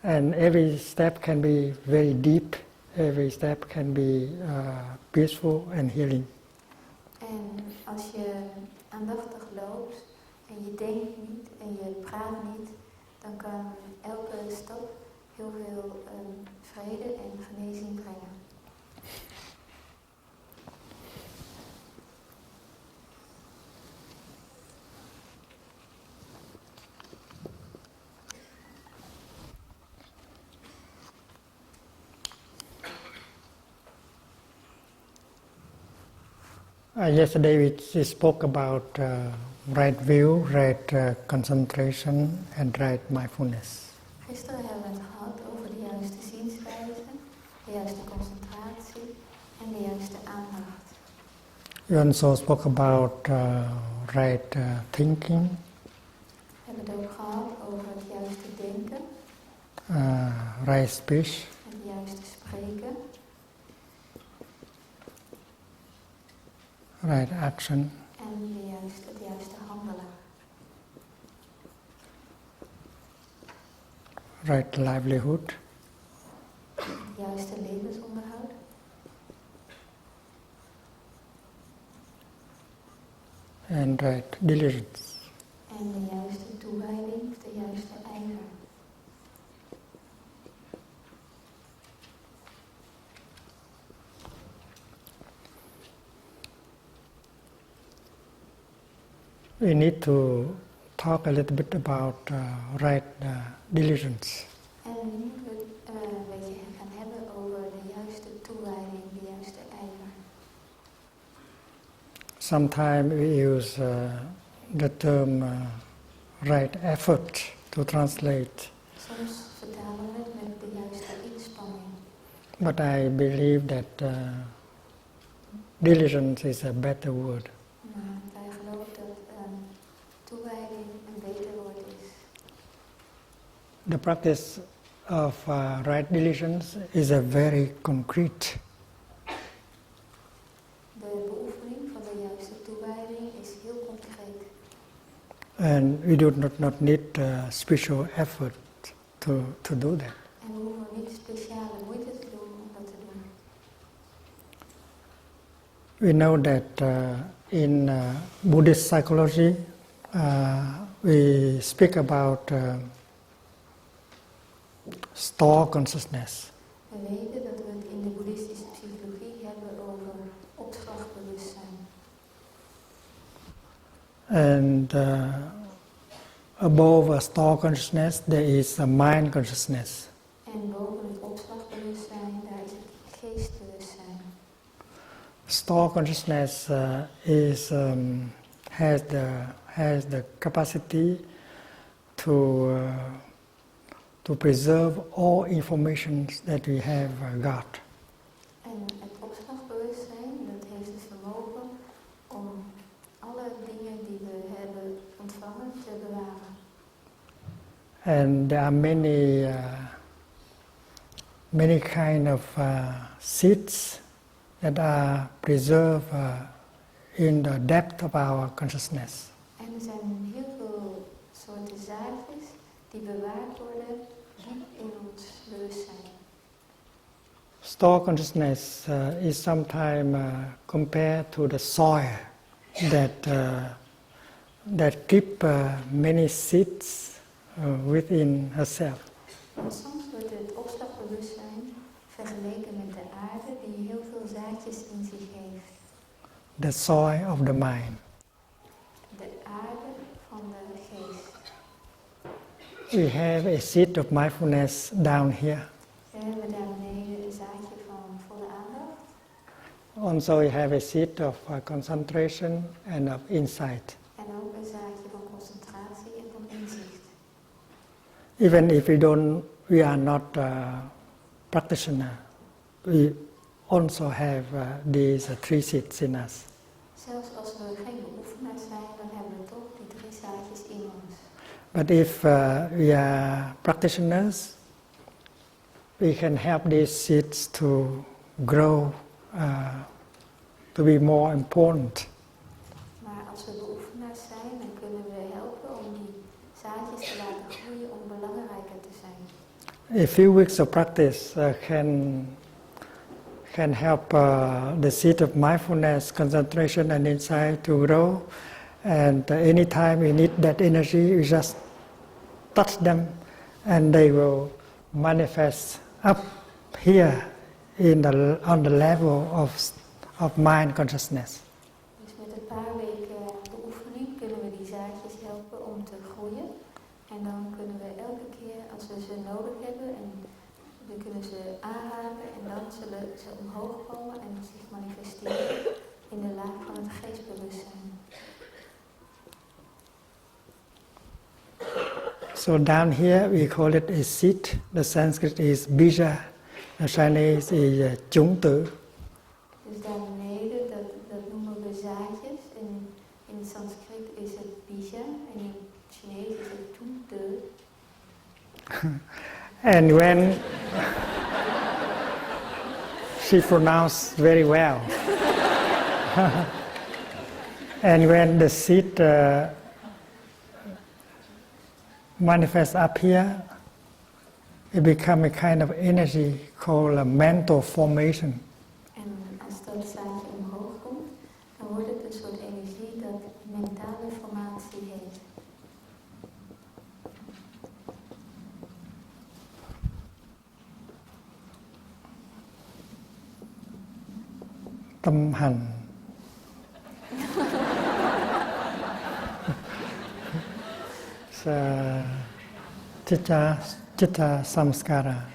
and every step can be very deep, every step can be peaceful and healing. En als je aandachtig loopt en je denkt niet en je praat niet, dan kan elke stap heel veel vrede en genezing brengen. Yesterday we spoke about right view, right concentration and right mindfulness. Gisteren hebben we het gehad over de juiste zienswijze, de juiste concentratie en de juiste aandacht. We also spoke about right thinking, We hebben het ook gehad over het juiste denken, right speech, het juiste spreken, right action, en het juiste handelen. right livelihood, Het juiste levensonderhoud. and right diligence. En de juiste toewijding of de juiste ijver. We need to talk a little bit about right diligence. En nu moeten we het een beetje gaan hebben over de juiste toewijding, de juiste ijver. Sometimes we use the term right effort to translate, Soms vertalen we het met de juiste inspanning. but I believe that diligence is a better word. Maar wij geloven dat toewijding een beter woord is. The practice of right diligence is a very concrete. De beoefening van de juiste toewijding is heel concreet. And we do not need special effort to do that. En we hoeven niet speciale moeite te doen om dat te doen. We know that in Buddhist psychology, we speak about store consciousness. We weten dat we het in de boeddhistische psychologie hebben over opslagbewustzijn. And above a store consciousness, there is a mind consciousness. En boven het opslagbewustzijn, daar is het geestbewustzijn. Store consciousness has the capacity to preserve all information that we have got. En het opslagbewustzijn, dat heeft het vermogen om alle dingen die we hebben ontvangen te bewaren. And there are many kind of seeds that are preserved in the depth of our consciousness. En er zijn heel veel soorten zaadjes die bewaard worden diep in ons bewustzijn. Store consciousness is sometimes compared to the soil that keep many seeds within herself. En soms wordt het opslagbewustzijn vergeleken met de aarde die heel veel zaadjes in zich heeft. The soil of the mind. De aarde van de geest. We have a seed of mindfulness down here. We hebben daar beneden een zaadje van volle aandacht. Also we have a seed of concentration and of insight. En ook een zaadje van concentratie en van inzicht. Even if we are not practitioner, we also have these three seeds in us. Zelfs als we geen beoefenaars zijn, dan hebben we toch die drie zaadjes in ons. But if we are practitioners, we can help these seeds to grow, to be more important. Maar als we beoefenaars zijn, dan kunnen we helpen om die zaadjes te laten groeien om belangrijker te zijn. A few weeks of practice can help the seed of mindfulness, concentration and insight to grow. And anytime we need that energy, we just touch them and they will manifest up here on the level of mind consciousness. Dus met een paar weken beoefening kunnen we die zaadjes helpen om te groeien. En dan kunnen we elke keer als we ze nodig hebben, en we kunnen ze aanraken en dan zullen ze omhoog komen en zich manifesteren in de laag van het So down here we call it a seed. The Sanskrit is bija. The Chinese is chung tử. Dus daar beneden, dat noemen we zaadjes. In het Sanskriet is het bija en in het Chinees is het toente. And when she pronounced very well. And when the seed manifests up here, it becomes a kind of energy called a mental formation. En als dat zaadje omhoog komt, dan wordt het een soort energie dat mentale formatie heet. Tâm hành. Chitta samskara.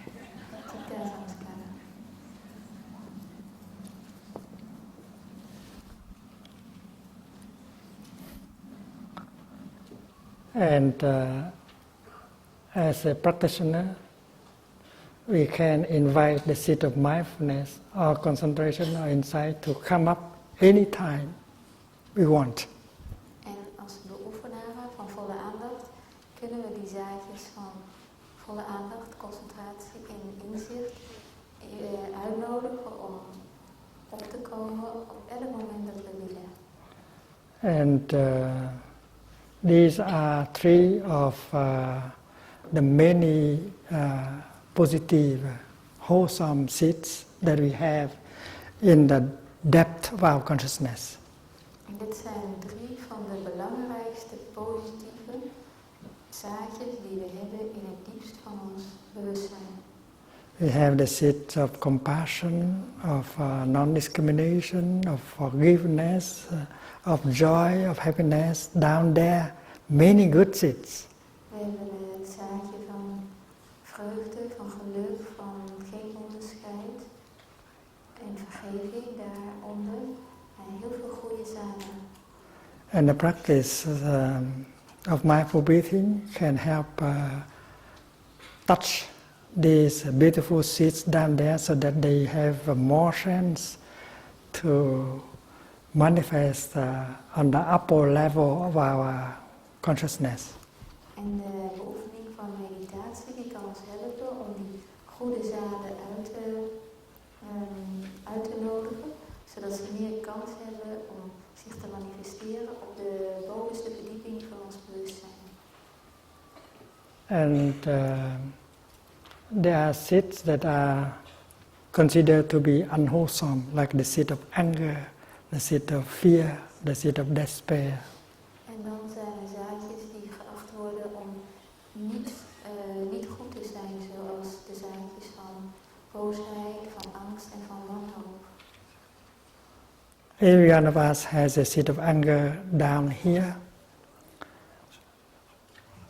And as a practitioner, we can invite the seed of mindfulness or concentration or insight to come up anytime we want. En als beoefenaren van volle aandacht kunnen we die zaadjes van volle aandacht, concentratie en inzicht uitnodigen om op te komen op elk moment dat we willen. And these are three of the many positive, wholesome seeds that we have in the depth of our consciousness. En dit zijn drie van de belangrijkste positieve zaadjes die we hebben in het diepst van ons bewustzijn. We have the seeds of compassion, of non-discrimination, of forgiveness, of joy, of happiness. Down there, many good seeds. We hebben het zaadje van vreugde, van geluk, van geen onderscheid en vergeving daaronder. En heel veel goede zaden. And the practice of mindful breathing can help touch these beautiful seeds down there so that they have more chance to manifest on the upper level of our consciousness. En de beoefening van meditatie die kan ons helpen om die goede zaden uit te nodigen, zodat ze meer kans hebben om zich te manifesteren op de bovenste verdieping van ons bewustzijn. And there are seeds that are considered to be unwholesome, like the seed of anger, the seed of fear, the seed of despair. En dan zijn er zaadjes die geacht worden om niet goed te zijn, zoals de zaadjes van boosheid, van angst en van wanhoop. Every one of us has a seed of anger down here.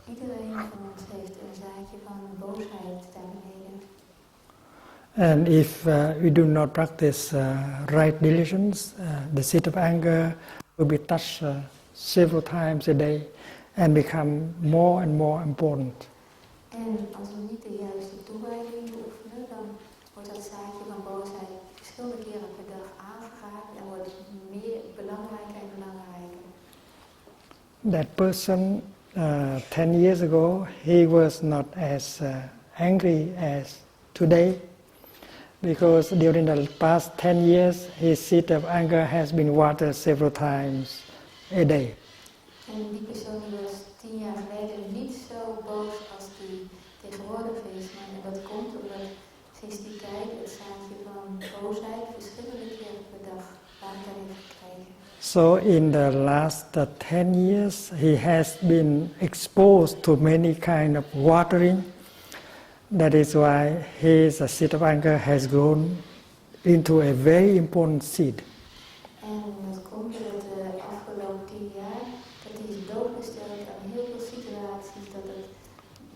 Iedereen van ons heeft een zaadje van boosheid daar beneden. And if we do not practice right diligence, the seed of anger will be touched several times a day and become more and more important. En als we niet de juiste toewijding beoefenen, dan wordt dat zaadje van boosheid verschillende keren per dag aangeraakt en wordt meer belangrijker en belangrijker. That person 10 years ago, he was not as angry as today, because during the past 10 years, his seed of anger has been watered several times a day. En die persoon die was 10 jaar geleden niet zo boos als die tegenwoordig is, maar dat komt omdat sinds die tijd het zaadje van boosheid verschillende keren per dag water heeft gekregen. So in the last 10 years, he has been exposed to many kind of watering. That is why his seed of anger has grown into a very important seed. En dat komt doordat de afgelopen 10 jaar dat hij is blootgesteld aan heel veel situaties dat het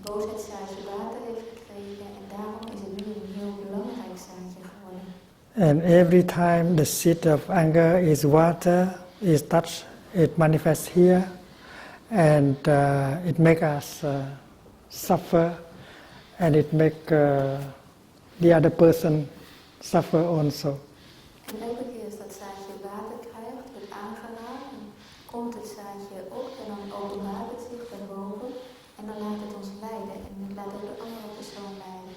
boosheidszaadje water heeft gekregen en daarom is het nu een heel belangrijk zaadje geworden. And every time the seed of anger is water, is touched, it manifests here, and it makes us suffer, and it make the other person suffer also. En elke keer als dat zaadje water krijgt, wordt aangeraakt, en komt het zaadje op en dan openbaart het zich daarboven en dan laat het ons leiden en het laat ook de andere persoon leiden.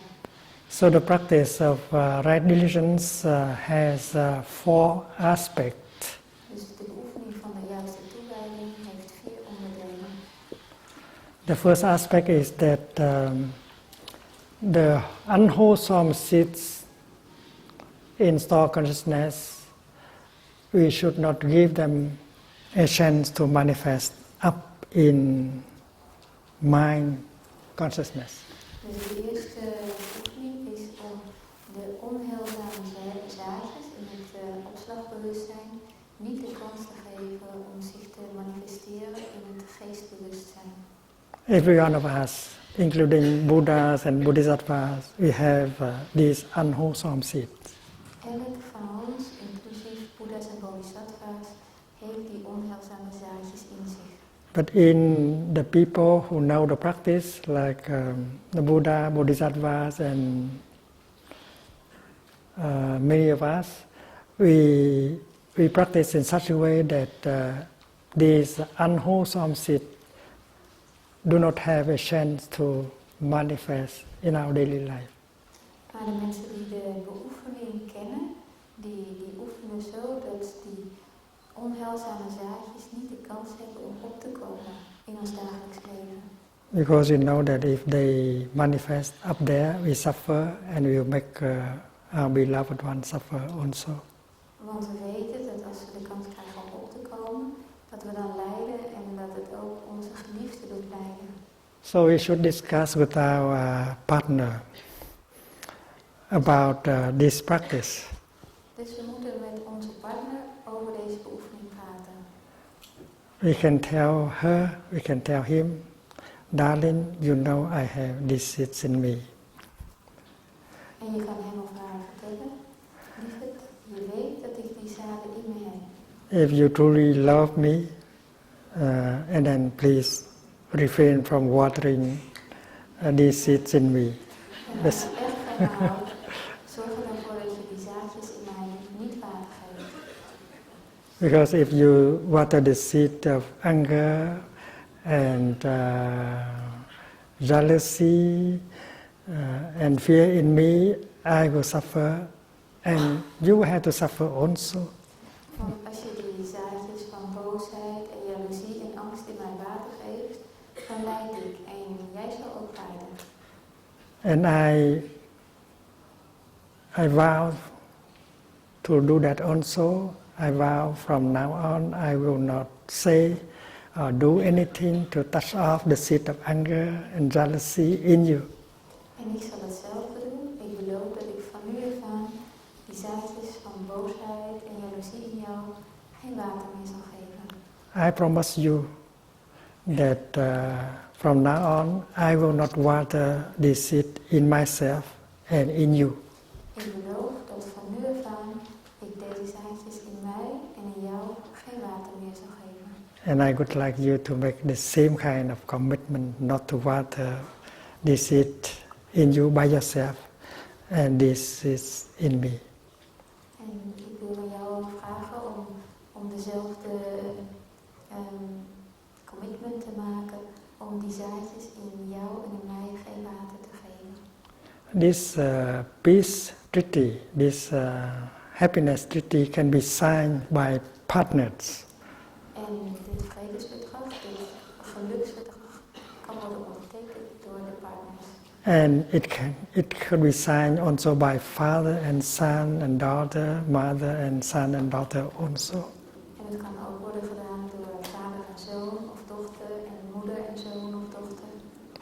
So the practice of right diligence has 4 aspects. Dus de oefening van de juiste toewijding heeft 4 onderdelen. The first aspect is that the unwholesome seeds in store consciousness, we should not give them a chance to manifest up in mind consciousness. Dus de eerste oefening is om de onheilzame zaadjes in het opslagbewustzijn niet de kans te geven om zich te manifesteren in het geestbewustzijn. Every one of us, including Buddhas and Bodhisattvas, we have these unwholesome seeds. Elk van ons, inclusief Boeddha's en Bodhisattva's, heeft die onheilzame zaadjes in zich. But in the people who know the practice, like the Buddha, Bodhisattvas, and many of us, we practice in such a way that these unwholesome seeds do not have a chance to manifest in our daily life. Maar de mensen die de beoefening kennen, die oefenen zo dat die onheilzame zaadjes niet de kans hebben om op te komen in ons dagelijks leven. Because you know that if they manifest up there, we suffer and we will make our beloved one suffer also. Want we weten dat als we de kans krijgen om op te komen, dat we dan lijden en dat het ook onze geliefden doet lijden. So we should discuss with our partner about this practice. Dus we moeten met onze partner over deze beoefening praten. We can tell her, we can tell him, darling, you know I have these seeds in me. En je kan hem of haar vertellen, lieverd, je weet dat ik die zaden in me heb. If you truly love me, and then please refrain from watering these seeds in me. En als je echt van me houdt, zorg er dan voor dat je die zaadjes in mij niet water geeft. Because if you water the seed of anger and jealousy and fear in me, I will suffer and you will have to suffer also. Want als je die zaadjes van boosheid en jaloezie en angst in mij water geeft, dan lijd ik en jij zal ook lijden. And I vow to do that also. I vow from now on I will not say or do anything to touch off the seed of anger and jealousy in you. En ik zal hetzelfde doen. Ik beloof dat ik van nu af aan die zaadjes van boosheid en jaloezie in jou geen water meer zal geven. I promise you that from now on I will not water this seed in myself and in you. Ik beloof dat van nu af aan ik deze zaadjes in mij en in jou geen water meer zal geven. And I would like you to make the same kind of commitment not to water this seed in you by yourself and this is in me. En ik wil van jou ook vragen om dezelfde commitment te maken om die zaadjes in jou en in mij geen water te geven. This peace treaty, this happiness treaty can be signed by partners. En dit vredesverdrag, dit geluksverdrag, kan worden ondertekend door de partners. And it could be signed also by father and son and daughter, mother and son and daughter also. En het kan ook worden gedaan door vader en zoon of dochter en moeder en zoon of dochter.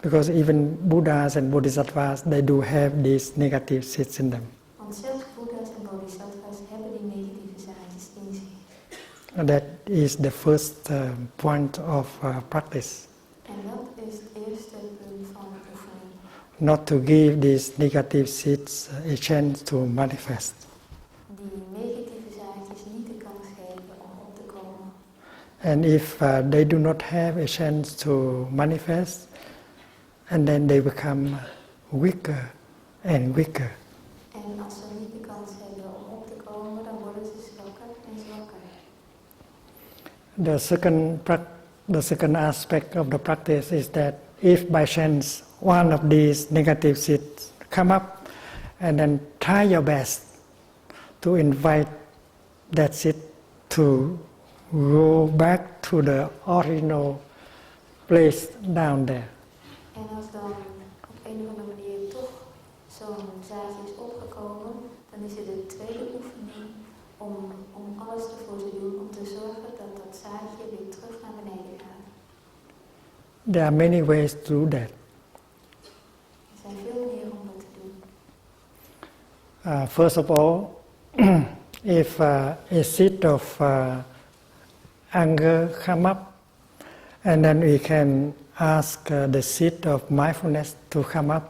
Because even Buddhas and Bodhisattvas, they do have these negative seeds in them. Want zelfs Boeddha's en Bodhisattva's hebben die negatieve zaadjes in zich. That is the first point of practice. En dat is het eerste punt van de oefening. Not to give these negative seeds a chance to manifest. Die negatieve zaadjes niet de kans geven om op te komen. And if they do not have a chance to manifest, and then they become weaker and weaker. En als ze niet de kans hebben om op te komen, dan worden ze zwakker en zwakker. The second aspect of the practice is that if by chance one of these negative seeds come up, and then try your best to invite that seed to go back to the original place down there. En als dan op een of andere manier toch zo'n zaadje is opgekomen, dan is het de tweede oefening om alles ervoor te doen om te zorgen dat dat zaadje weer terug naar beneden gaat. There are many ways to do that. Er zijn veel manieren om dat te doen. First of all, if a seed of anger come up, and then we can ask the seed of mindfulness to come up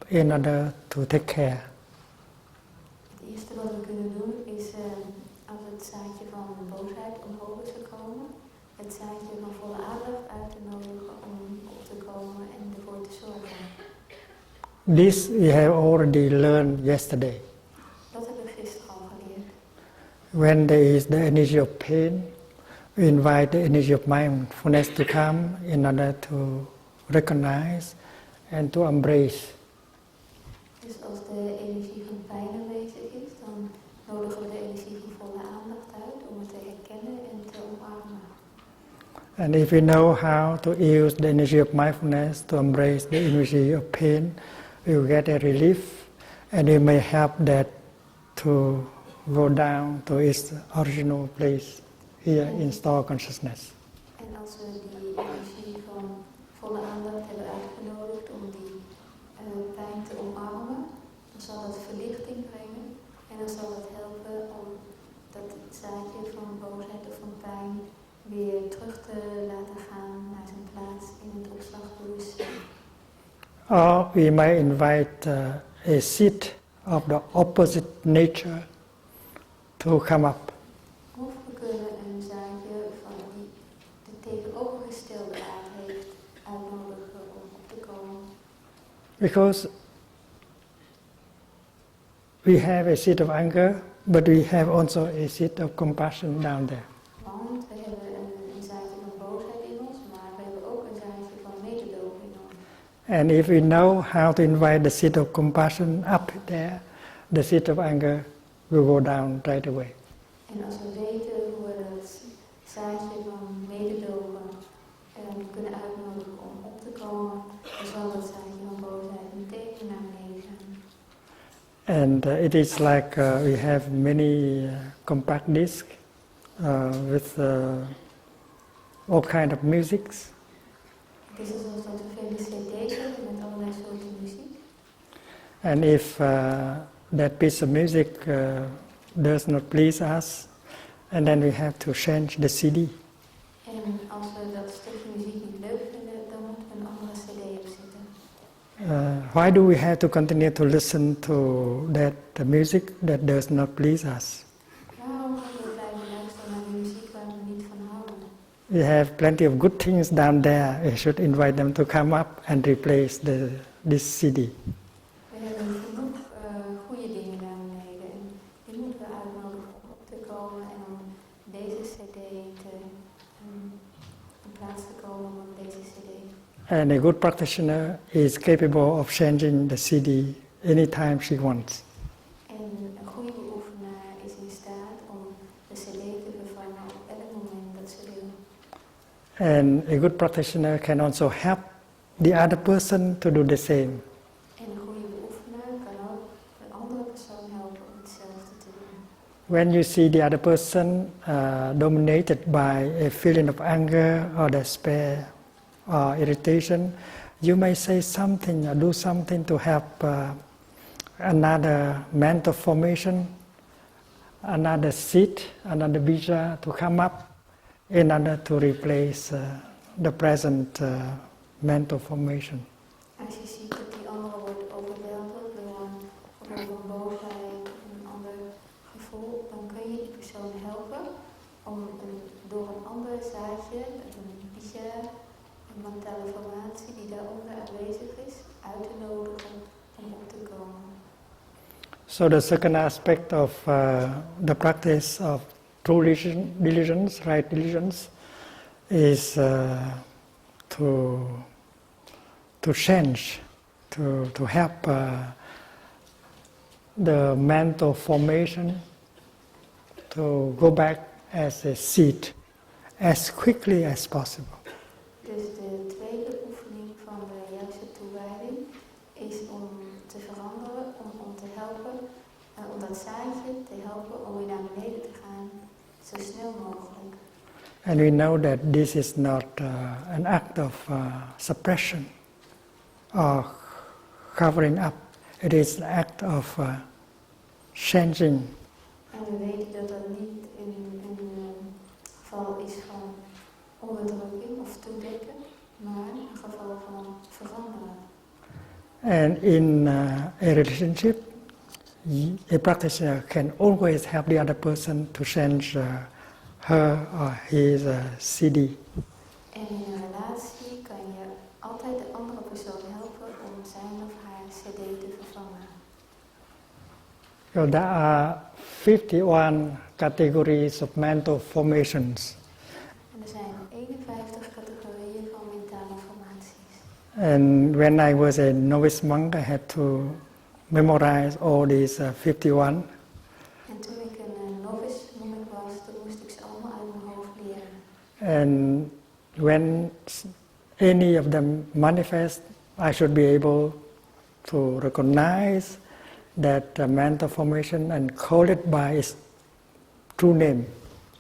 in order to take care. Het eerste wat we kunnen doen is, als het zaadje van boosheid omhoog is gekomen, het zaadje van volle aandacht uit te nodigen om op te komen en ervoor te zorgen. This we have already learned yesterday. Dat hebben we gisteren al geleerd. When there is the energy of pain, we invite the energy of mindfulness to come in order to recognize and to embrace. Dus als de energie van pijn aanwezig is, dan nodigen we de energie van volle aandacht uit om het te herkennen en te omarmen. And if we know how to use the energy of mindfulness to embrace the energy of pain, we will get a relief, and it may help that to go down to its original place here in store consciousness. En als we die energie van volle aandacht hebben uitgenodigd om die pijn te omarmen, dan zal dat verlichting brengen en dan zal het helpen om dat zaadje van boosheid of van pijn weer terug te laten gaan naar zijn plaats in het opslagbewustzijn. Or we might invite a seed of the opposite nature to come up. Of we kunnen een zaadje van die de tegenovergestelde aard heeft uitnodigen om op te komen. Because we have a seed of anger, but we have also a seed of compassion down there. Want we hebben een zaadje van boosheid in ons, maar we hebben ook een zaadje van mededogen in ons. And if we know how to invite the seed of compassion up there, the seed of anger will go down right away. En als we weten hoe we dat zaadje van mededogen kunnen uitnodigen om op te komen, dan zal dat zaadje van boosheid meteen naar beneden gaan. And it is like we have many compact discs with all kind of musics. Het is alsof dat we vele cd's hebben met allerlei soorten muziek. And if that piece of music does not please us, and then we have to change the CD. En als we dat stukje muziek niet leuk vinden, dan moeten we een andere cd opzetten. Why do we have to continue to listen to that music that does not please us? Waarom moeten we blijven luisteren naar de muziek waar we niet van houden? We have plenty of good things down there. We should invite them to come up and replace this CD. We hebben genoeg goede dingen daar beneden en die moeten we uitnodigen om op te komen en om deze cd in plaats te komen van deze cd. And a good practitioner is capable of changing the CD anytime she wants. En een goede beoefenaar is in staat om de cd te vervangen op elk moment dat ze wil. And a good practitioner can also help the other person to do the same. En een goede beoefenaar kan ook de andere persoon helpen om hetzelfde te doen. When you see the other person dominated by a feeling of anger or despair or irritation, you may say something or do something to help another mental formation, another seed, another bija to come up in order to replace the present mental formation. Als je ziet dat die andere wordt overweldigd door een boosheid of een ander gevoel, dan kun je die persoon helpen om door een ander zaadje, een bija, mentale formatie die daaronder aanwezig is, uit te nodigen om op te komen. So the second aspect of the practice of true diligence, right diligence, is to change, to help the mental formation to go back as a seed as quickly as possible. Dus de tweede oefening van de juiste toewijding is om te veranderen, om te helpen, om dat zaadje te helpen om weer naar beneden te gaan, zo snel mogelijk. And we know that this is not an act of suppression or covering up. It is an act of changing. En we weten dat dat niet een geval is van onderdrukking of toedekken, maar een geval van veranderen. And in a relationship, a practitioner can always help the other person to change her or his CD. En in een relatie kan je altijd de andere persoon helpen om zijn of haar CD te vervangen. So there are 51 categories of mental formations. En er zijn 51 categorieën van mentale formaties. And when I was a novice monk, I had to memorize all these 51. En toen ik een novice monnik was, toen moest ik ze allemaal uit mijn hoofd leren. And when any of them manifest, I should be able to recognize that mental formation and call it by its true name.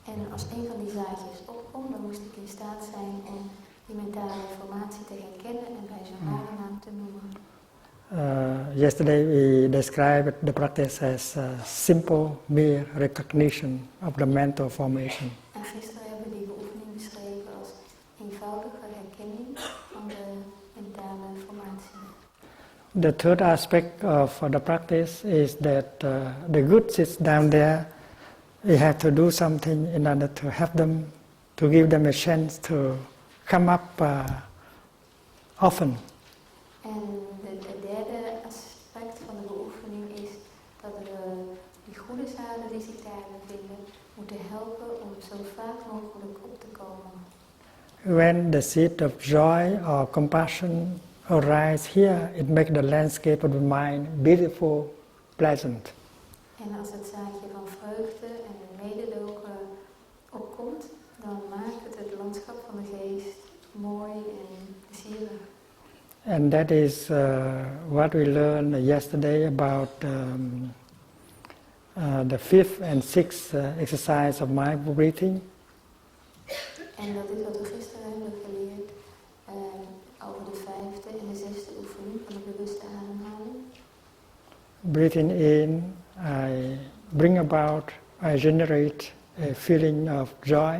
En als een van die zaadjes opkomt, dan moest ik in staat zijn om die mentale formatie te herkennen en bij zijn ware naam te noemen. Yesterday we described the practice as simple, mere recognition of the mental formation. En gisteren hebben we die beoefening beschreven als eenvoudige herkenning van de mentale formatie. The third aspect of the practice is that the good sits down there. We have to do something in order to help them, to give them a chance to come up often. En het derde aspect van de beoefening is dat we die goede zaden die zich daar bevinden moeten helpen om zo vaak mogelijk op te komen. When the seed of joy or compassion arises here, it makes the landscape of the mind beautiful, pleasant. En als het zaadje van vreugde en mededogen opkomt, dan maakt het landschap van de geest mooi en plezierig. And that is what we learned yesterday about the fifth and sixth exercise of mindful breathing. En dat is wat we gisteren hebben geleerd over de vijfde en de zesde oefening van de bewuste ademhaling. Breathing in, I bring about, I generate a feeling of joy.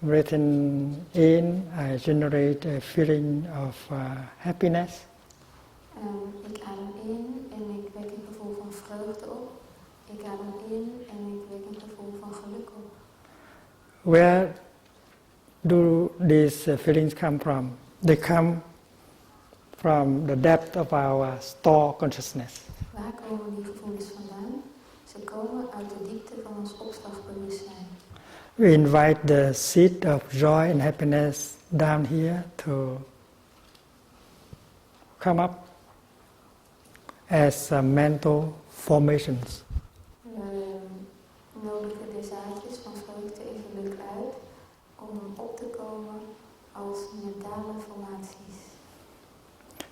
Breathing in, I generate a feeling of happiness. Ik adem in en ik wek een gevoel van vreugde op. Ik adem in en ik wek een gevoel van geluk op. Where do these feelings come from? They come from the depth of our store consciousness. Waar komen die gevoelens vandaan? Ze komen uit de diepte van ons opslagbewustzijn. We invite the seed of joy and happiness down here to come up as mental formations. We nodigen de zaadjes van vreugde en geluk uit om op te komen als mentale formaties.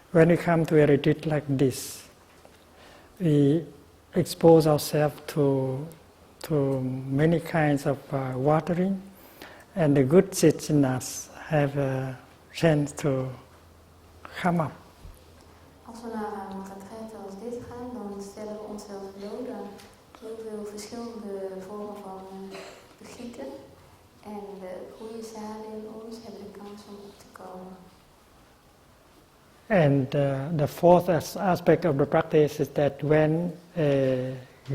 When we come to a retreat like this, we expose ourselves to many kinds of watering, and the good seeds in us have a chance to come up. Als we naar een retreat als dit gaan, dan stellen we onszelf bloot aan heel veel verschillende vormen van begieten. En de goede zaden in ons hebben de kans om op te komen. And the fourth aspect of the practice is that when a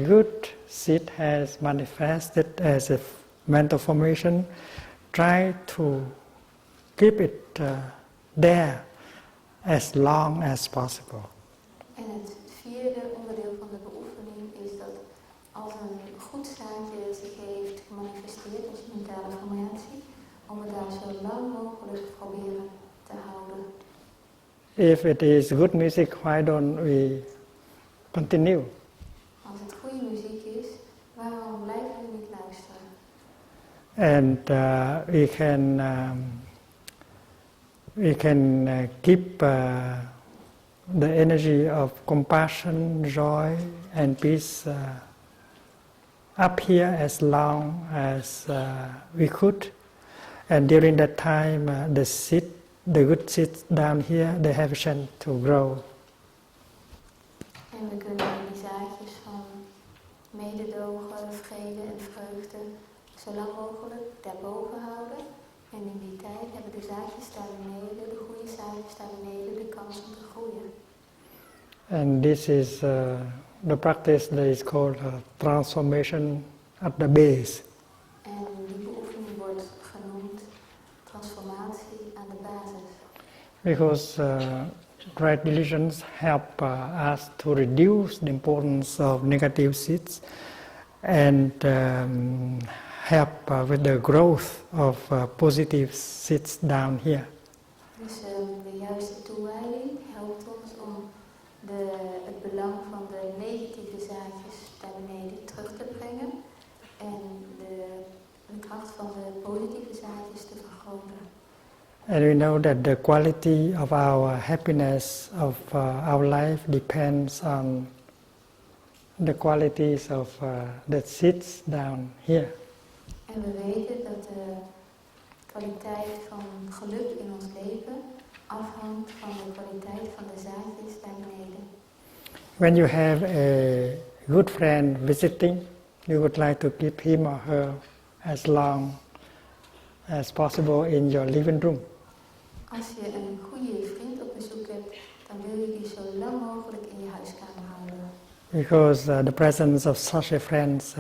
good seed has manifested as a mental formation, try to keep it there as long as possible. En het vierde onderdeel van de beoefening is dat als een goed zaadje zich heeft gemanifesteerd als mentale formatie, om het daar zo lang mogelijk proberen te houden. If it is good music, why don't we continue? Als het goede muziek is, waarom blijven we niet luisteren? And we can keep the energy of compassion, joy, and peace up here as long as we could. And during that time, the good seeds down here, they have a chance to grow. En we kunnen die zaadjes van mededogen, vrede en vreugde zo lang mogelijk daarboven houden. En in die tijd hebben de zaadjes daar beneden, de goede zaadjes daar beneden, de kans om te groeien. And this is the practice that is called transformation at the base. En die beoefening wordt genoemd transformatie aan de basis. Because right religions help us to reduce the importance of negative seeds and help with the growth of positive seeds down here. Dus de juiste toewijding helpt ons om het belang van de negatieve zaadjes daar beneden terug te brengen en de kracht van de positieve zaadjes te vergroten. And we know that the quality of our happiness of our life depends on the qualities of the seeds down here. En we weten dat de kwaliteit van geluk in ons leven afhangt van de kwaliteit van de zaadjes daar beneden. When you have a good friend visiting, you would like to keep him or her as long as possible in your living room. Als je een goede vriend op bezoek hebt, dan wil je die zo lang mogelijk in je huiskamer houden. Because the presence of such a friend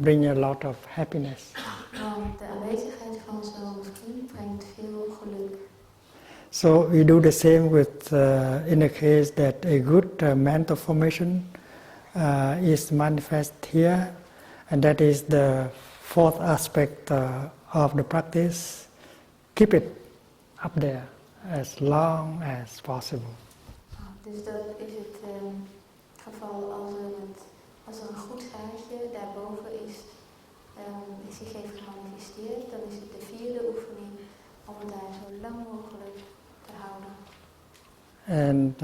brings a lot of happiness. Want de aanwezigheid van zo'n vriend brengt veel geluk. So we do the same with, in the case that a good mental formation is manifest here, and that is the fourth aspect of the practice. Keep it up there as long as possible. Dus dat is het geval als er een goed zaadje daarboven is, zich heeft gemanifesteerd, dan is het de vierde oefening om het daar zo lang mogelijk te houden. And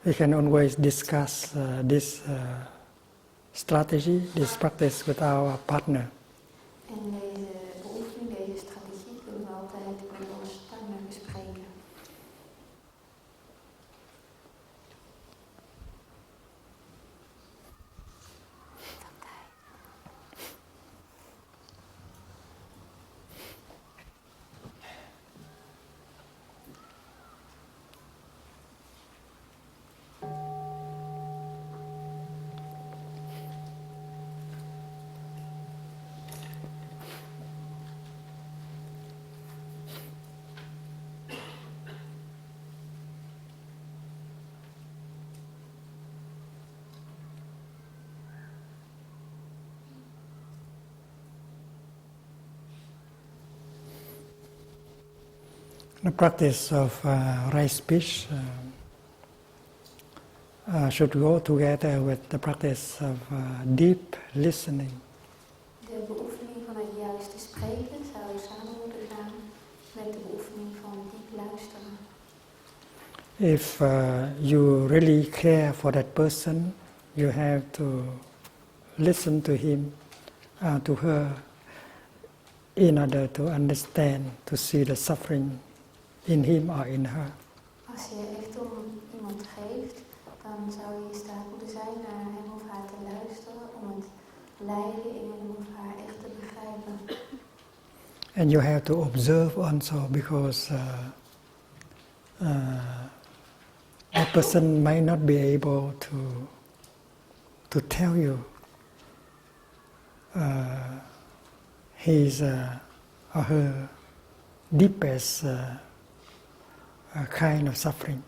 we can always discuss this strategy, this practice with our partner. En deze beoefening, deze strategie kunnen we altijd met onze partner bespreken. The practice of right speech should go together with the practice of deep listening. De beoefening van het juiste spreken zou samen moeten gaan met de beoefening van diep luisteren. If you really care for that person, you have to listen to him, to her, in order to understand, to see the suffering in him or in her. Als je echt om iemand geeft, dan zou je in staat moeten zijn naar hem of haar te luisteren om het lijden in hem of haar echt te begrijpen. And you have to observe also, because a person might not be able to tell you his or her deepest kind of suffering.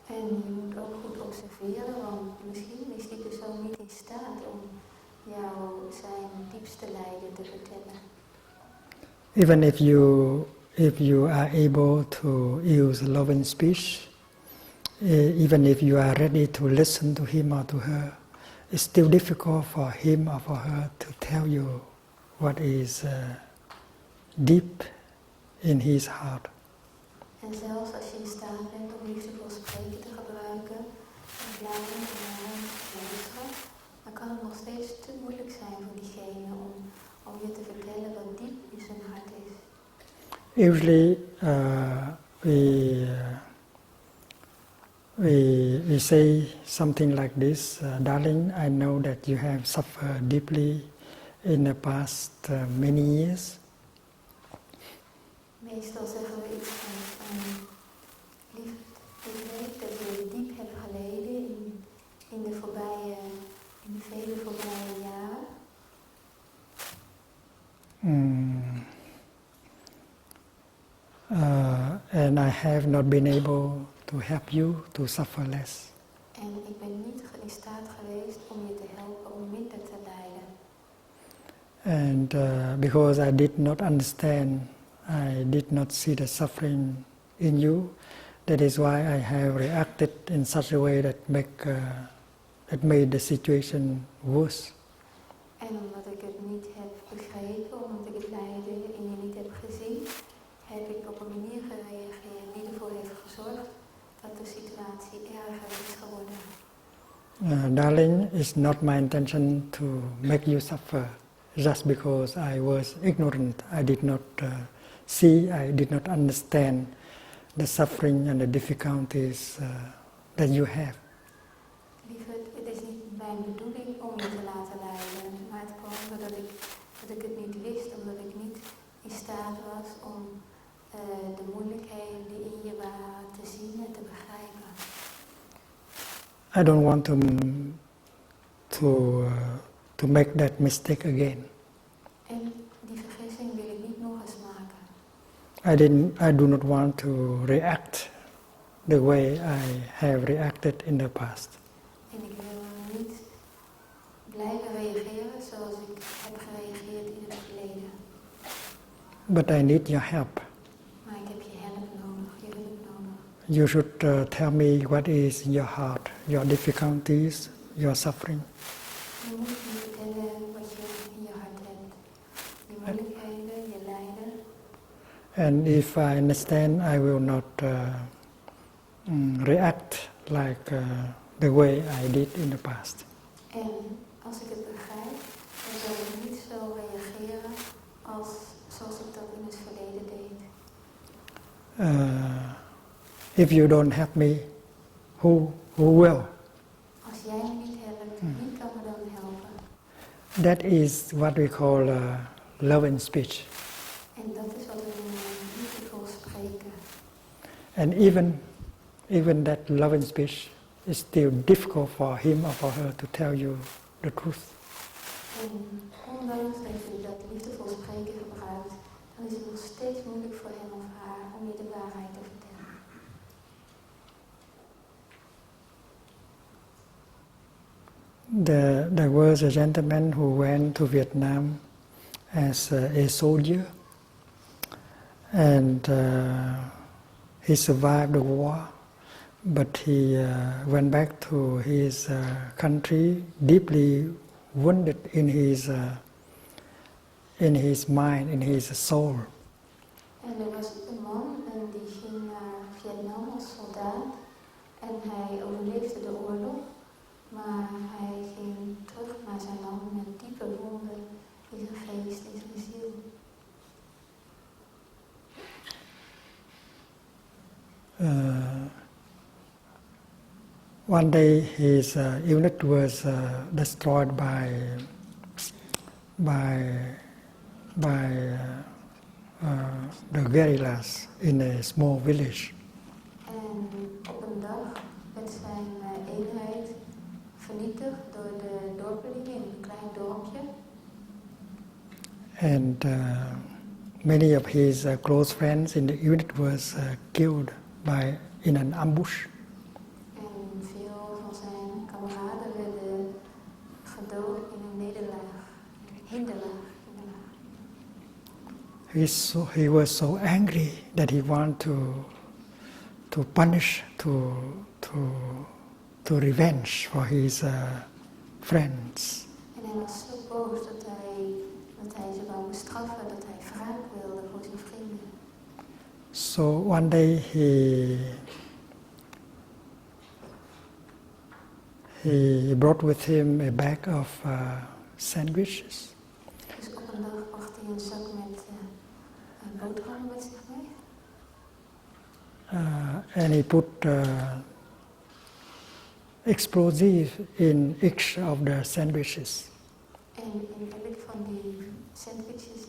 En je moet ook goed observeren, want misschien is die persoon niet in staat om jou zijn diepste lijden te vertellen. Even if you are able to use loving speech, even if you are ready to listen to him or to her, it's still difficult for him or for her to tell you what is deep in his heart. En zelfs als je in staat bent om liefdevol spreken te gebruiken, en blijven en luisteren, dan kan het nog steeds te moeilijk zijn voor diegene om je te vertellen wat diep in zijn hart is. Usually we say something like this, darling, I know that you have suffered deeply in the past many years. Meestal zeggen we iets van lief, ik weet dat je diep hebt geleden in de vele voorbije jaren. And I have not been able to help you to suffer less. En ik ben niet in staat geweest om je te helpen om minder te lijden. And because I did not understand, I did not see the suffering in you, that is why I have reacted in such a way that made the situation worse. En omdat ik het niet heb begrepen, omdat ik het lijden in je niet heb gezien, heb ik op een manier gereageerd die ervoor heeft gezorgd dat de situatie erger is geworden. Darling, it's not my intention to make you suffer just because I was ignorant. I did not see, I did not understand the suffering and the difficulties that you have. Lieverd, het is niet mijn bedoeling om je te laten lijden, maar het kwam doordat ik het niet wist, omdat ik niet in staat was om de moeilijkheden die in je waren te zien en te begrijpen. I don't want to make that mistake again. En die vergissing wil ik niet nog eens maken. I do not want to react the way I have reacted in the past. En ik wil niet blijven reageren zoals ik heb gereageerd in het verleden. But I need your help. Maar ik heb je hulp nodig, je hulp nodig. You should tell me what is in your heart, your difficulties, your suffering. Je moet me vertellen wat je in je hart hebt. Je moeilijkheden, je lijden. And if I understand, I will not react like the way I did in the past. En als ik het begrijp, dan zal ik niet zo reageren zoals ik dat in het verleden deed. If you don't help me, who will? Als jij me niet helpt, wie kan me dan helpen? That is what we call love and speech. En dat is wat we noemen liefdevol spreken. And even that love and speech is still difficult for him or for her to tell you the truth. En ondanks dat je dat liefdevol spreken gebruikt, dan is het nog steeds moeilijk voor hem of haar om je de waarheid te vertellen. There was a gentleman who went to Vietnam as a soldier, and he survived the war, but he went back to his country deeply wounded in his mind, in his soul. En er was een man en die ging naar Vietnam als soldaat en hij overleefde de oorlog, maar hij ging terug naar zijn land met diepe wonden in zijn geest, in zijn ziel. One day his unit was destroyed by the guerrillas in a small village. En op een dag werd zijn eenheid vernietigd door de dorpelingen in een klein dorpje. And many of his close friends in the unit was killed in an ambush. En veel van zijn kameraden werden gedood in een hinderlaag. He was so angry that he wanted to punish, to revenge for his friends. En hij was zo boos dat hij ze wou bestraffen, dat hij wraak wilde voor zijn vrienden. So one day he brought with him a bag of sandwiches. Dus op een dag bracht hij een zak met boterhammen met zich mee. And he put explosive in each of the sandwiches. En in elk van die sandwiches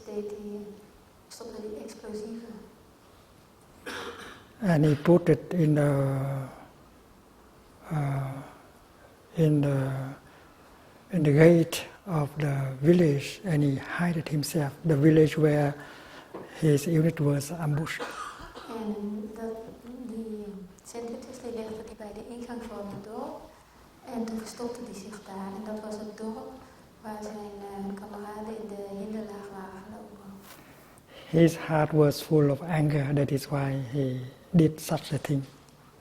stopte hij explosieven. And he put it in the gate of the village, and he hid it himself, the village where his unit was ambushed. En die sandwiches die legde hij bij de ingang van het dorp. En toen verstopte hij zich daar. En dat was het dorp waar zijn kameraden in de hinderlaag waren gelopen. His heart was full of anger, that is why he did such a thing.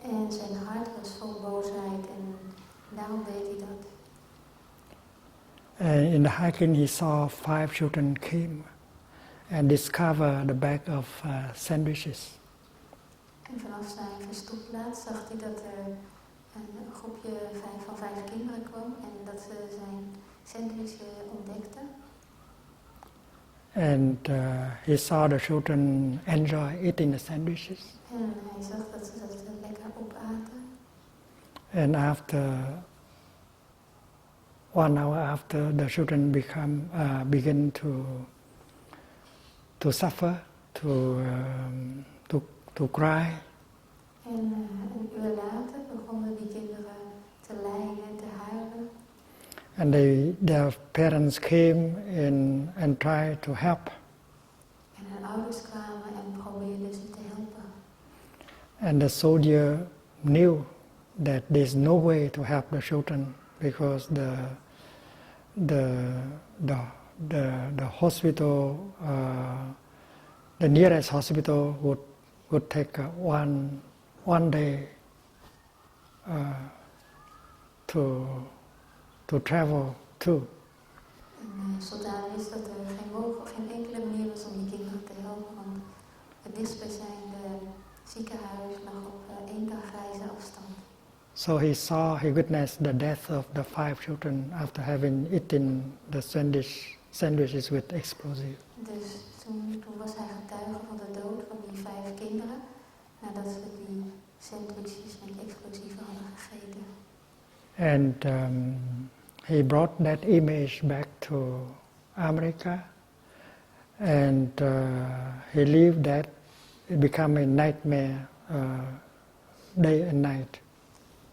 En zijn hart was vol boosheid en daarom deed hij dat. In the hiking he saw 5 children came and discovered the bag of sandwiches. En vanaf zijn verstopplaats zag hij dat er een groepje van 5 kinderen kwam en dat ze zijn sandwich ontdekten. And he saw the children enjoy eating the sandwiches. En hij zag dat ze dat lekker opaten. And after 1 hour after, the children begin to suffer, to cry. En een uur later begonnen die kinderen te lijden en te huilen. And their parents came in and tried to help. En hun ouders kwamen en probeerden ze te helpen. And the soldier knew that there's no way to help the children because the hospital, the nearest hospital would take one day to travel to. En de soldaat wist dat er geen enkele manier was om die kinderen te helpen, want het dichtstbijzijnde ziekenhuis lag op 1 dag reizen afstand. So he witnessed the death of the 5 children after having eaten the sandwiches with explosive. Dus toen was hij getuige van de dood van die 5 kinderen, nadat ze die sandwiches met explosieven hadden gegeten. And he brought that image back to America, and he lived that. It became a nightmare, day and night.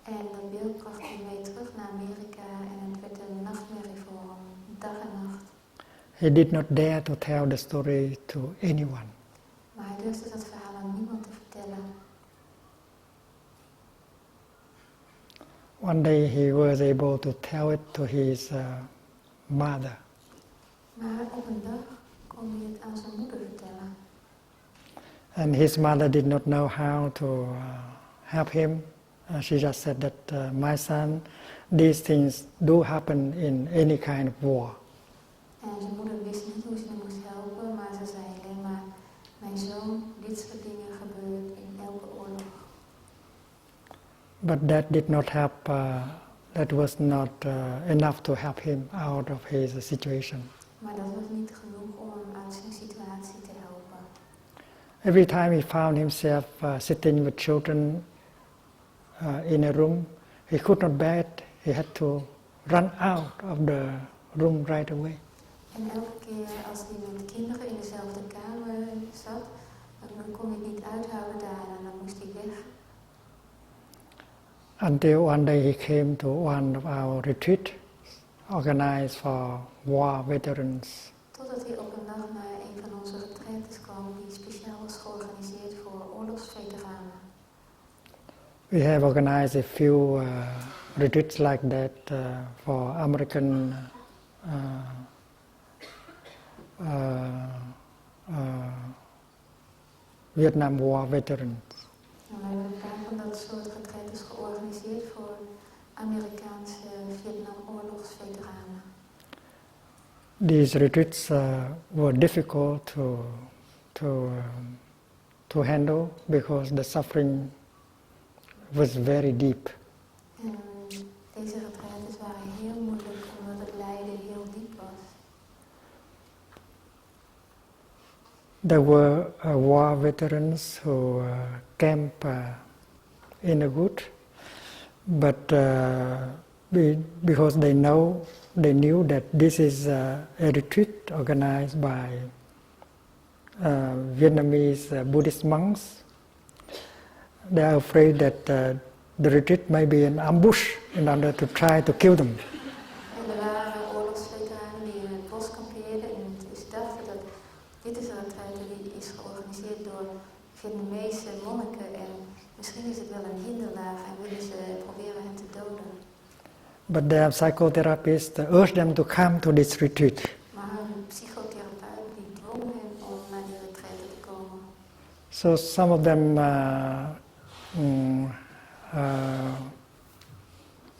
En dat beeld bracht hij mee terug naar Amerika en het werd een nachtmerrie voor hem, dag en nacht. He did not dare to tell the story to anyone. Maar hij durfde dat verhaal aan niemand te vertellen. One day he was able to tell it to his mother. Maar op een dag kon hij het aan zijn moeder vertellen. And his mother did not know how to help him. She just said that, my son, these things do happen in any kind of war. En zijn moeder wist niet hoe ze hem moest helpen, maar ze zei alleen maar, mijn zoon, dit soort dingen gebeurt in elke oorlog. But that did not help, that was not enough to help him out of his situation. Maar dat was niet genoeg om hem uit zijn situatie te helpen. Every time he found himself sitting with children in a room, he could not bear it. He had to run out of the room right away. En elke keer als hij met kinderen in dezelfde kamer zat, dan kon hij het niet uithouden daar en dan moest hij weg. Until one day he came to one of our retreats organized for war veterans. Totdat hij op een dag naar een van onze retraites kwam, We have organized a few retreats like that for American Vietnam War veterans. We hebben een paar van dat soort retraites georganiseerd voor Amerikaanse Vietnamoorlogsveteranen. These retreats were difficult to handle because the suffering was very deep. En deze retraites waren heel moeilijk omdat het lijden heel diep was. There were war veterans who camped in a wood, but because they knew that this is a retreat organized by Vietnamese Buddhist monks, they are afraid that the retreat may be an ambush in order to try to kill them. En er waren oorlogsveteranen die in het bos kampeerden en ze dachten dat dit is een retraite die is georganiseerd door Vietnamese monniken en misschien is het wel een hinderlaag en willen ze proberen hen te doden. But their psychotherapists urged them to come to this retreat. Maar hun psychotherapeut die dwong hen om naar die retraite te komen. So some of them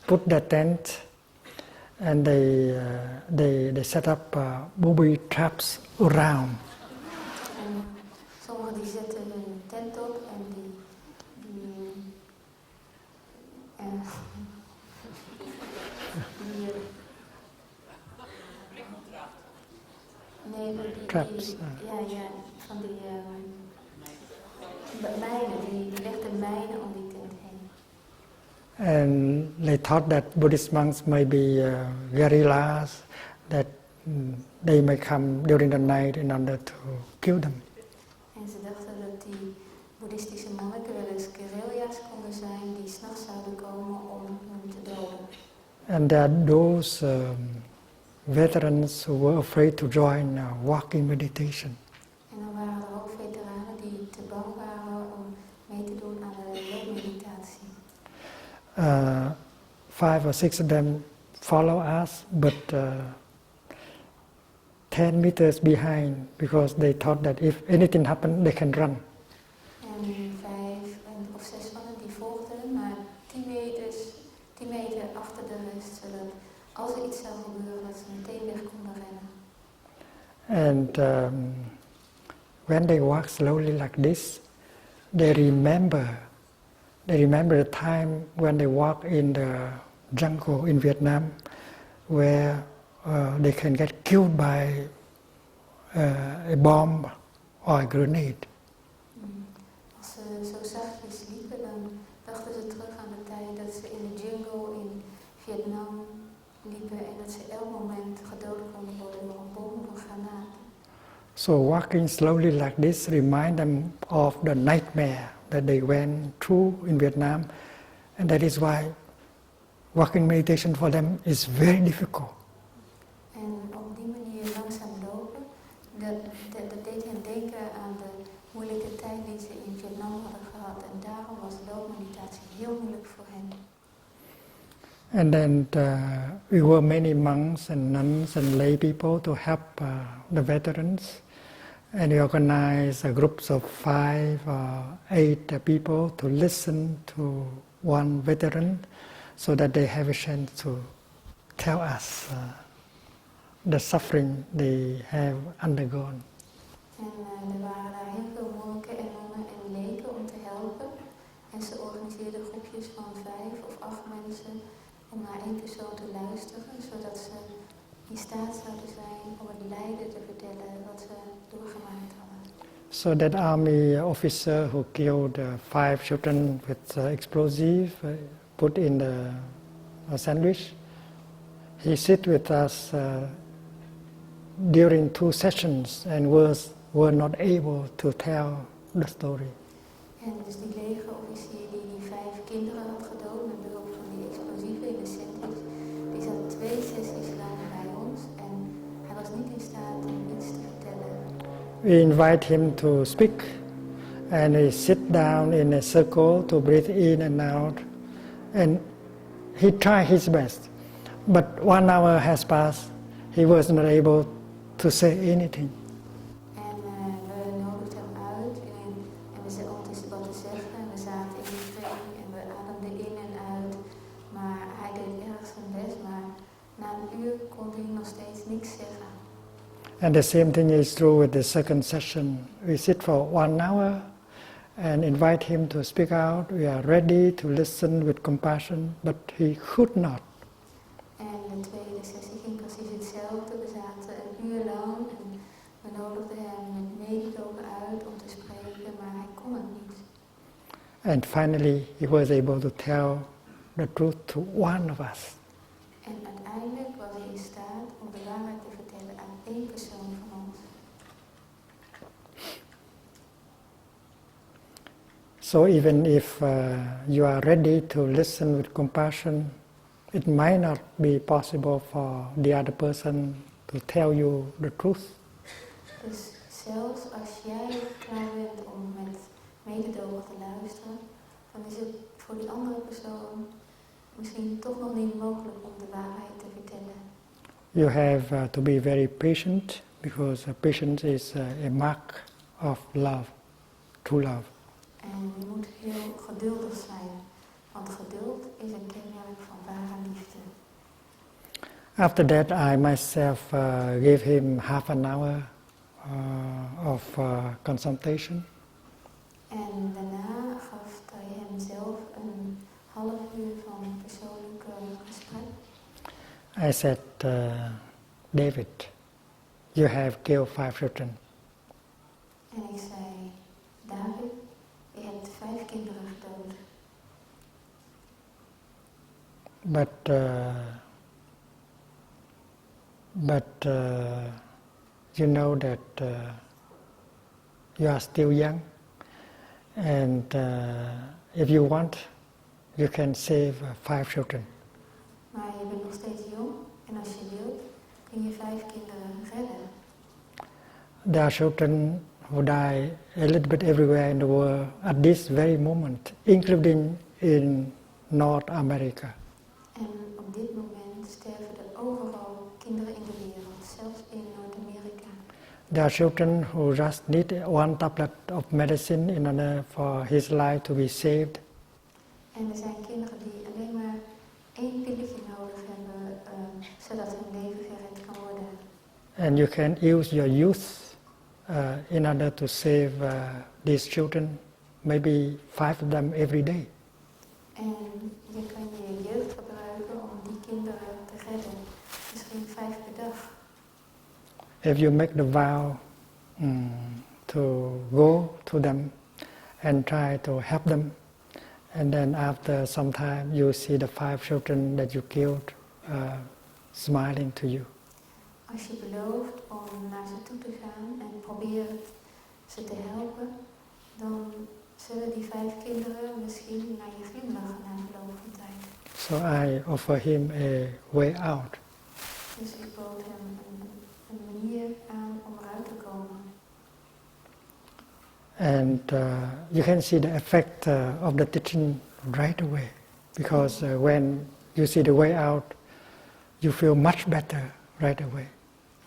put their tent and they set up booby traps around. En sommigen die zetten hun tent op en die traps. Van die mijnen, die legden mijnen om die tent heen. And they thought that Buddhist monks may be guerrillas, that they may come during the night in order to kill them. En ze dachten dat die boeddhistische monniken wel eens guerrilla's konden zijn die 's nachts zouden komen om hen te doden. And there are those veterans who were afraid to join walking meditation. En dan waren er ook veteranen die te bang waren om mee te doen aan de loopmeditatie. 5 or 6 of them follow us, but 10 meters behind, because they thought that if anything happened, they can run. En 5 of 6 van hen die volgden, maar 10 meter achter de rest, zodat als er iets zou gebeuren, dat ze meteen weg konden rennen. And when they walk slowly like this, they remember the time when they walk in the jungle in Vietnam, where they can get killed by a bomb or a grenade. Als ze zo zachtjes liepen, dan dachten ze terug aan de tijd dat ze in de jungle in Vietnam liepen en dat ze elk moment gedood konden worden door een bom of een granaat. So walking slowly like this remind them of the nightmare that they went through in Vietnam, and that is why walking meditation for them is very difficult. En op die manier langzaam lopen, dat deed hen denken aan de moeilijke tijd die ze in Vietnam hadden gehad. En daarom was loopmeditatie heel moeilijk voor hen. And then we were many monks and nuns and lay people to help the veterans. And we organized groups of 5 or 8 people to listen to one veteran so that they have a chance to tell us the suffering they have undergone. En er waren daar heel veel monniken en nonnen en leken om te helpen. En ze organiseerden groepjes van 5 of 8 mensen om naar 1 persoon te luisteren, zodat ze in staat zouden zijn om het lijden te vertellen wat ze doorgemaakt hadden. So that army officer who killed 5 children with explosive put in the sandwich, he sit with us during 2 sessions and were not able to tell the story. En dus die legerofficier die 5 kinderen had gedood met behulp van die explosieven in de sandwich, die zat 2 sessies lang bij ons en hij was niet in staat om iets te vertellen. We invite him to speak, and he sit down in a circle to breathe in and out, and he tried his best, but 1 hour has passed. He was not able to say anything. En we nodigden hem uit en we zeiden om wat te zeggen. En we zaten in die training en we ademden in en uit. Maar hij deed erg zijn best, maar na een uur kon hij nog steeds niks zeggen. And the same thing is true with the second session. We sit for 1 hour and invite him to speak out. We are ready to listen with compassion, but he could not. En de tweede sessie ging precies hetzelfde. We zaten een uur lang en we nodigden hem met mededogen uit om te spreken, maar hij kon het niet. And finally, he was able to tell the truth to one of us. En uiteindelijk was hij in staat om de waarheid te vertellen aan één persoon van ons. So even if you are ready to listen with compassion, it might not be possible for the other person to tell you the truth. Dus zelfs als jij klaar bent om met mededogen te luisteren, dan is het voor die andere persoon misschien toch nog niet mogelijk om de waarheid te vertellen. You have to be very patient, because patience is a mark of love, true love. En je moet heel geduldig zijn, want geduld is een kenmerk van ware liefde. After that, I myself gave him half an hour of consultation. En daarna gaf hij hem zelf een half uur van persoonlijk gesprek. I said, David, you have killed 5 children. En ik zei, David, je hebt 5 kinderen gedood. But you know that you are still young, and if you want, you can save 5 children. Maar je bent nog steeds jong en als je wilt, kun je 5 kinderen redden. There are children who die a little bit everywhere in the world at this very moment, including in North America. En op dit moment sterven er overal kinderen in de wereld, zelfs in Noord-Amerika. There are children who just need 1 tablet of medicine in order for his life to be saved. En er zijn kinderen die alleen maar 1 pilletje nodig hebben, zodat hun leven gered kan worden. And you can use your youth in order to save these children, maybe 5 of them every day. En je kan je jeugd gebruiken om die kinderen te redden, misschien 5 per dag. If you make the vow to go to them and try to help them, and then after some time you see the 5 children that you killed smiling to you. Als je belooft om naar ze toe te gaan en proberen ze te helpen, dan zullen die 5 kinderen misschien naar je glimlachen na verloop van tijd. So I offer him a way out. Dus ik bood hem een manier aan om eruit te komen. And you can see the effect of the teaching right away, because when you see the way out, you feel much better right away.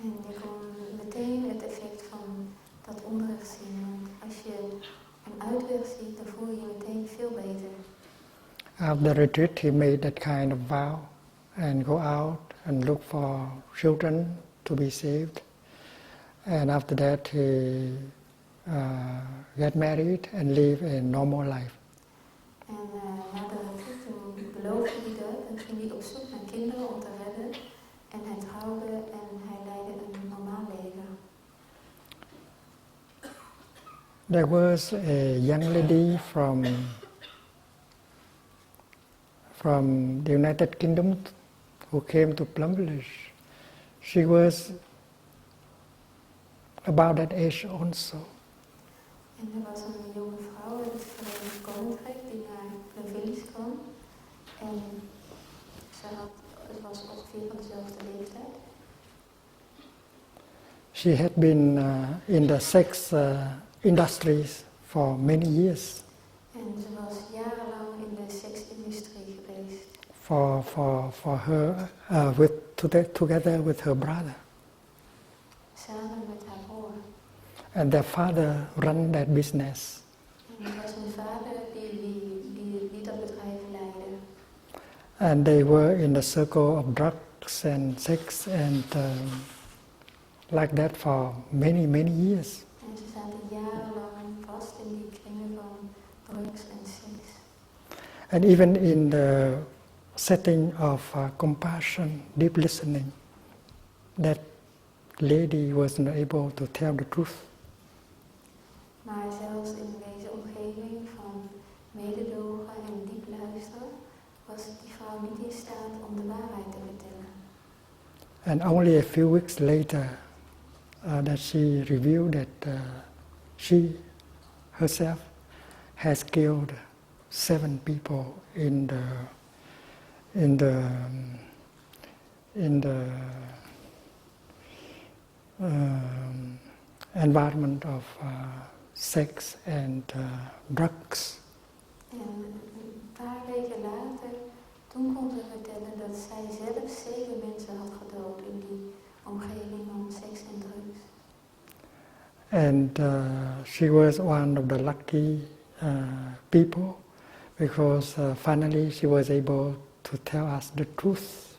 En je kon meteen het effect van dat onderricht zien. Want als je een uitweg ziet, dan voel je je meteen veel beter. After the retreat, he made that kind of vow and go out and look for children to be saved. And after that, he get married and live a normal life. En na de retreat toen beloofde hij dat en ging hij op zoek naar kinderen om te redden. En hij trouwde en hij leidde een normaal leven. There was a young lady from the United Kingdom who came to Plum Village. She was about that age also. En er was een jonge vrouw uit het Verenigd Koninkrijk die naar Plum Village kwam. En het was ongeveer van dezelfde leeftijd. She had been in the sex industries for many years. En ze was jarenlang in de seksindustrie geweest. For her, together with her brother. Samen met haar broer. And their father ran that business. En het was hun vader die dat bedrijf leidde. And they were in the circle of drugs and sex and like that for many, many years. En ze zaten jarenlang vast in die kringen van drugs en seks. And even in the setting of compassion, deep listening, that lady was not able to tell the truth. Maar zelfs in deze omgeving van mededogen en diep luisteren was die vrouw niet in staat om de waarheid te vertellen. And only a few weeks later that she revealed that she herself has killed 7 people in the environment of sex and drugs. En een paar weken later, toen kon ze vertellen dat zij zelf 7 mensen had gedood in die omgeving van seks en drugs. And she was one of the lucky people because finally she was able to tell us the truth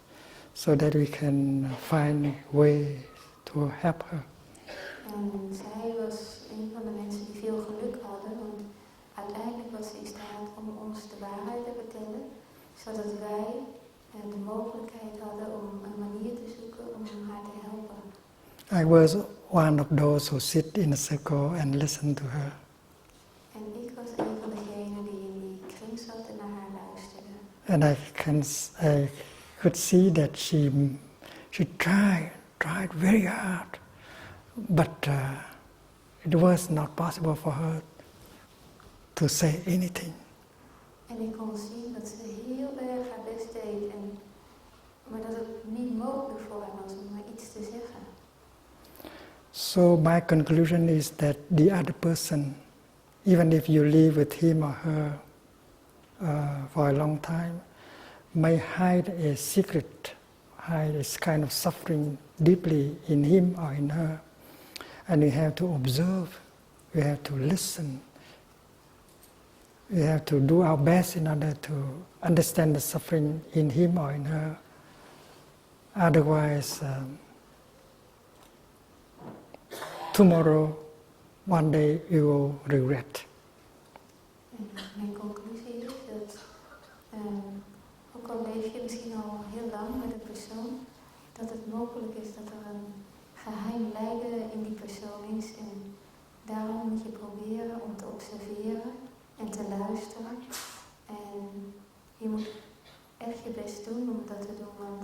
so that we can find a way to help her. En zij was een van de mensen die veel geluk hadden, want uiteindelijk was ze in staat om ons de waarheid te vertellen, zodat wij de mogelijkheid hadden om een manier te zoeken om haar te helpen. I was one of those who sit in a circle and listen to her. En ik was een van degenen die in die kring zat en naar haar luisterde. And I could see that she tried very hard, but it was not possible for her to say anything. En ik kon zien dat ze heel erg haar best deed, maar dat het niet mogelijk voor haar was om maar iets te zeggen. So my conclusion is that the other person, even if you live with him or her for a long time, may hide a secret, hide a kind of suffering deeply in him or in her. And we have to observe, we have to listen, we have to do our best in order to understand the suffering in him or in her. Otherwise, tomorrow, one day, you will regret. En mijn conclusie is dat, ook al leef je misschien al heel lang met een persoon, dat het mogelijk is dat er een geheim lijden in die persoon is. En daarom moet je proberen om te observeren en te luisteren. En je moet echt je best doen om dat te doen, want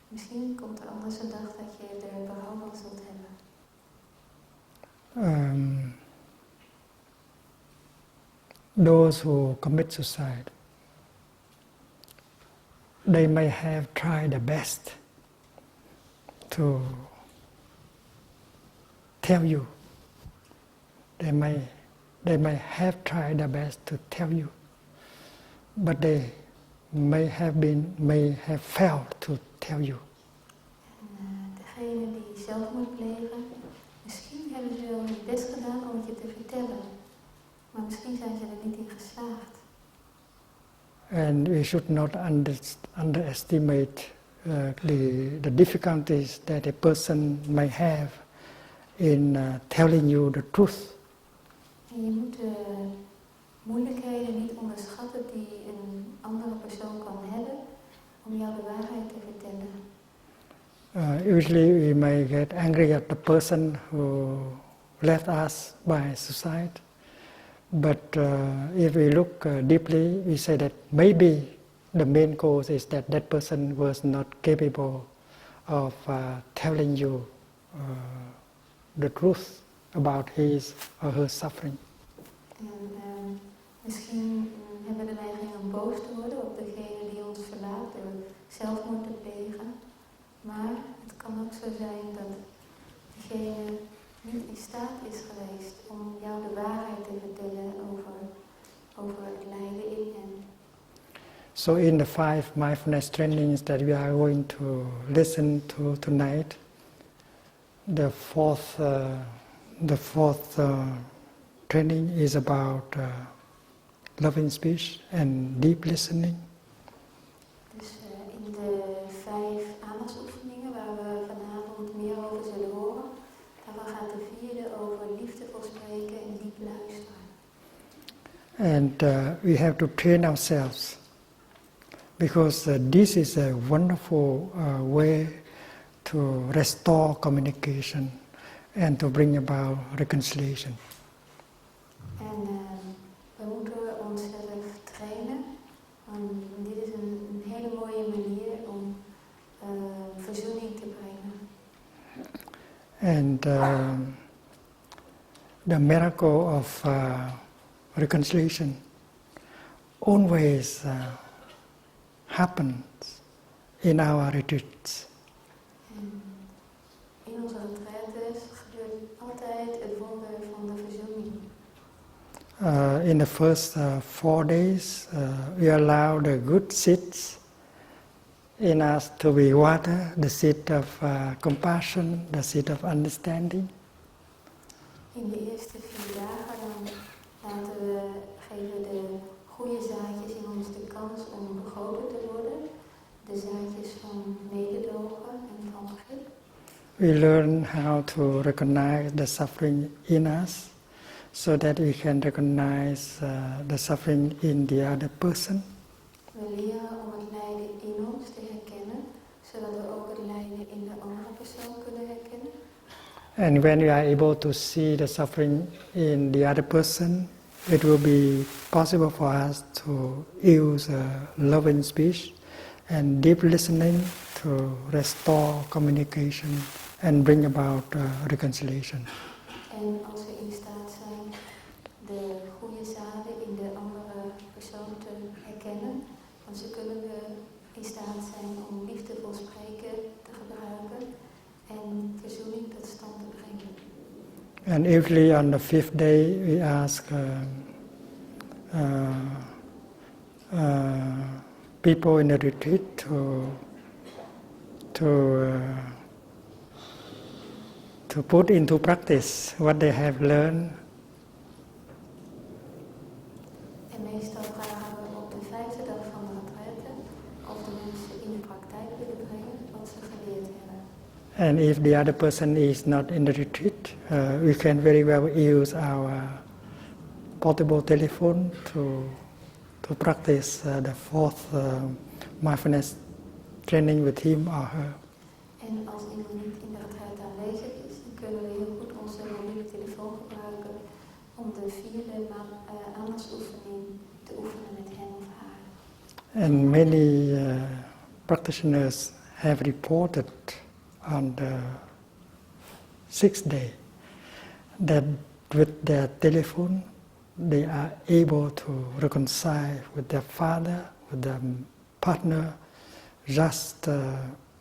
misschien komt er anders een dag dat je er berouw van zult hebben. Those who commit suicide, they may have tried their best to tell you. They may have tried their best to tell you, but they may have failed to tell you. En degene die zelfmoord plegen, misschien hebben ze wel hun best gedaan om het je te vertellen, maar misschien zijn ze er niet in geslaagd. And we should not underestimate the difficulties that a person may have in telling you the truth. En je moet de moeilijkheden niet onderschatten die een andere persoon kan hebben om jou de waarheid te vertellen. Usually we may get angry at the person who left us by suicide, but if we look deeply, we say that maybe the main cause is that that person was not capable of telling you the truth about his or her suffering. En misschien hebben we de neiging om boos te worden op degene die ons verlaat door zelfmoord te plegen. Maar het kan ook zo zijn dat diegene niet in staat is geweest om jou de waarheid te vertellen. So in the 5 mindfulness trainings that we are going to listen to tonight, the fourth training is about loving speech and deep listening. Dus in de 5 aandachtsoefeningen waar we vanavond meer over zullen horen, daarvan gaat de 4e over liefdevol spreken en diep luisteren. And we have to train ourselves, because this is a wonderful way to restore communication and to bring about reconciliation. En we moeten onszelf trainen, want dit is een hele mooie manier om verzoening te brengen. And the miracle of reconciliation always happens in our retreats. En in onze retraites gebeurt altijd het wonder van de verzoening. In the first 4 days, we allow the good seeds in us to be watered, the seed of compassion, the seed of understanding. In de eerste 4 dagen dan geven de goede zaadjes in ons de kans om begoten te worden. De zaadjes van mededogen en van begrip. We learn how to recognize the suffering in us, so that we can recognize the suffering in the other person. We leren om het lijden in ons te herkennen, zodat we ook het lijden in de andere persoon kunnen herkennen. And when we are able to see the suffering in the other person, it will be possible for us to use loving speech and deep listening to restore communication and bring about reconciliation. En als we in staat zijn de goede zaden in de andere persoon te herkennen, dan kunnen we in staat zijn om liefdevol spreken te gebruiken en verzoening tot stand te brengen. And usually on the 5th day we ask people in the retreat to put into practice what they have learned. En meestal vragen we op de 5e dag van de retraite of de mensen in de praktijk willen brengen wat ze geleerd hebben. And if the other person is not in the retreat, we can very well use our portable telephone to practice the 4th mindfulness training with him or her. En als iemand niet in de retraite aanwezig is, dan kunnen we heel goed onze mobiele telefoon gebruiken om de 4e aandachtsoefening te oefenen met hem of haar. And many practitioners have reported on the 6th day that with their telephone they are able to reconcile with their father, with their partner, just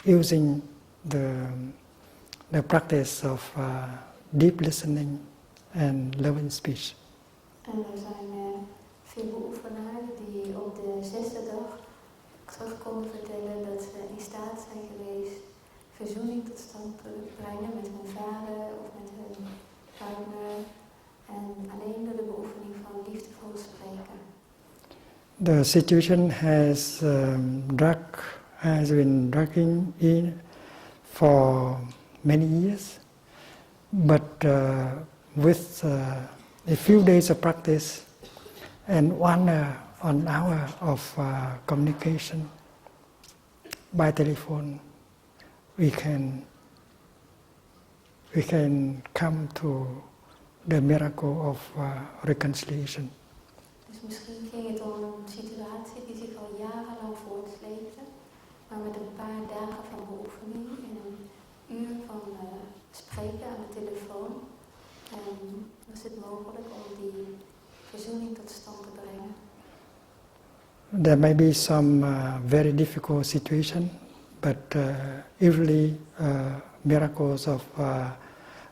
using the practice of deep listening and loving speech. En er zijn veel beoefenaars die op de 6e dag terug konden vertellen dat ze in staat zijn geweest verzoening tot stand te brengen met hun vader of met hun partner. En alleen door de beoefening van liefdevol spreken. The situation has been dragging in for many years, but with a few days of practice and 1 hour of communication by telephone, we can come to the miracle of reconciliation. Dus misschien ging het om een situatie die zich al jarenlang voortsleepte, maar met een paar dagen van beoefening en een uur van spreken aan de telefoon was het mogelijk om die verzoening tot stand te brengen. There may be some very difficult situation, but usually miracles of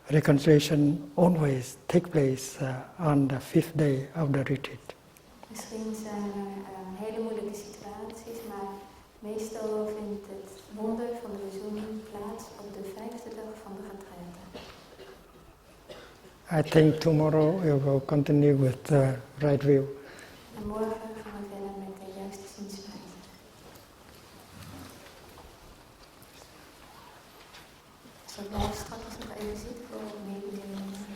reconciliation always take place on the 5th day of the retreat. Misschien zijn er hele moeilijke situaties, maar meestal vindt het wonder van de verzoening plaats op de 5e dag van de retraite. I think tomorrow we will continue with the right view. En morgen gaan we verder met de juiste zienswijze. Zo blijf straks nog even zitten voor mededelingen.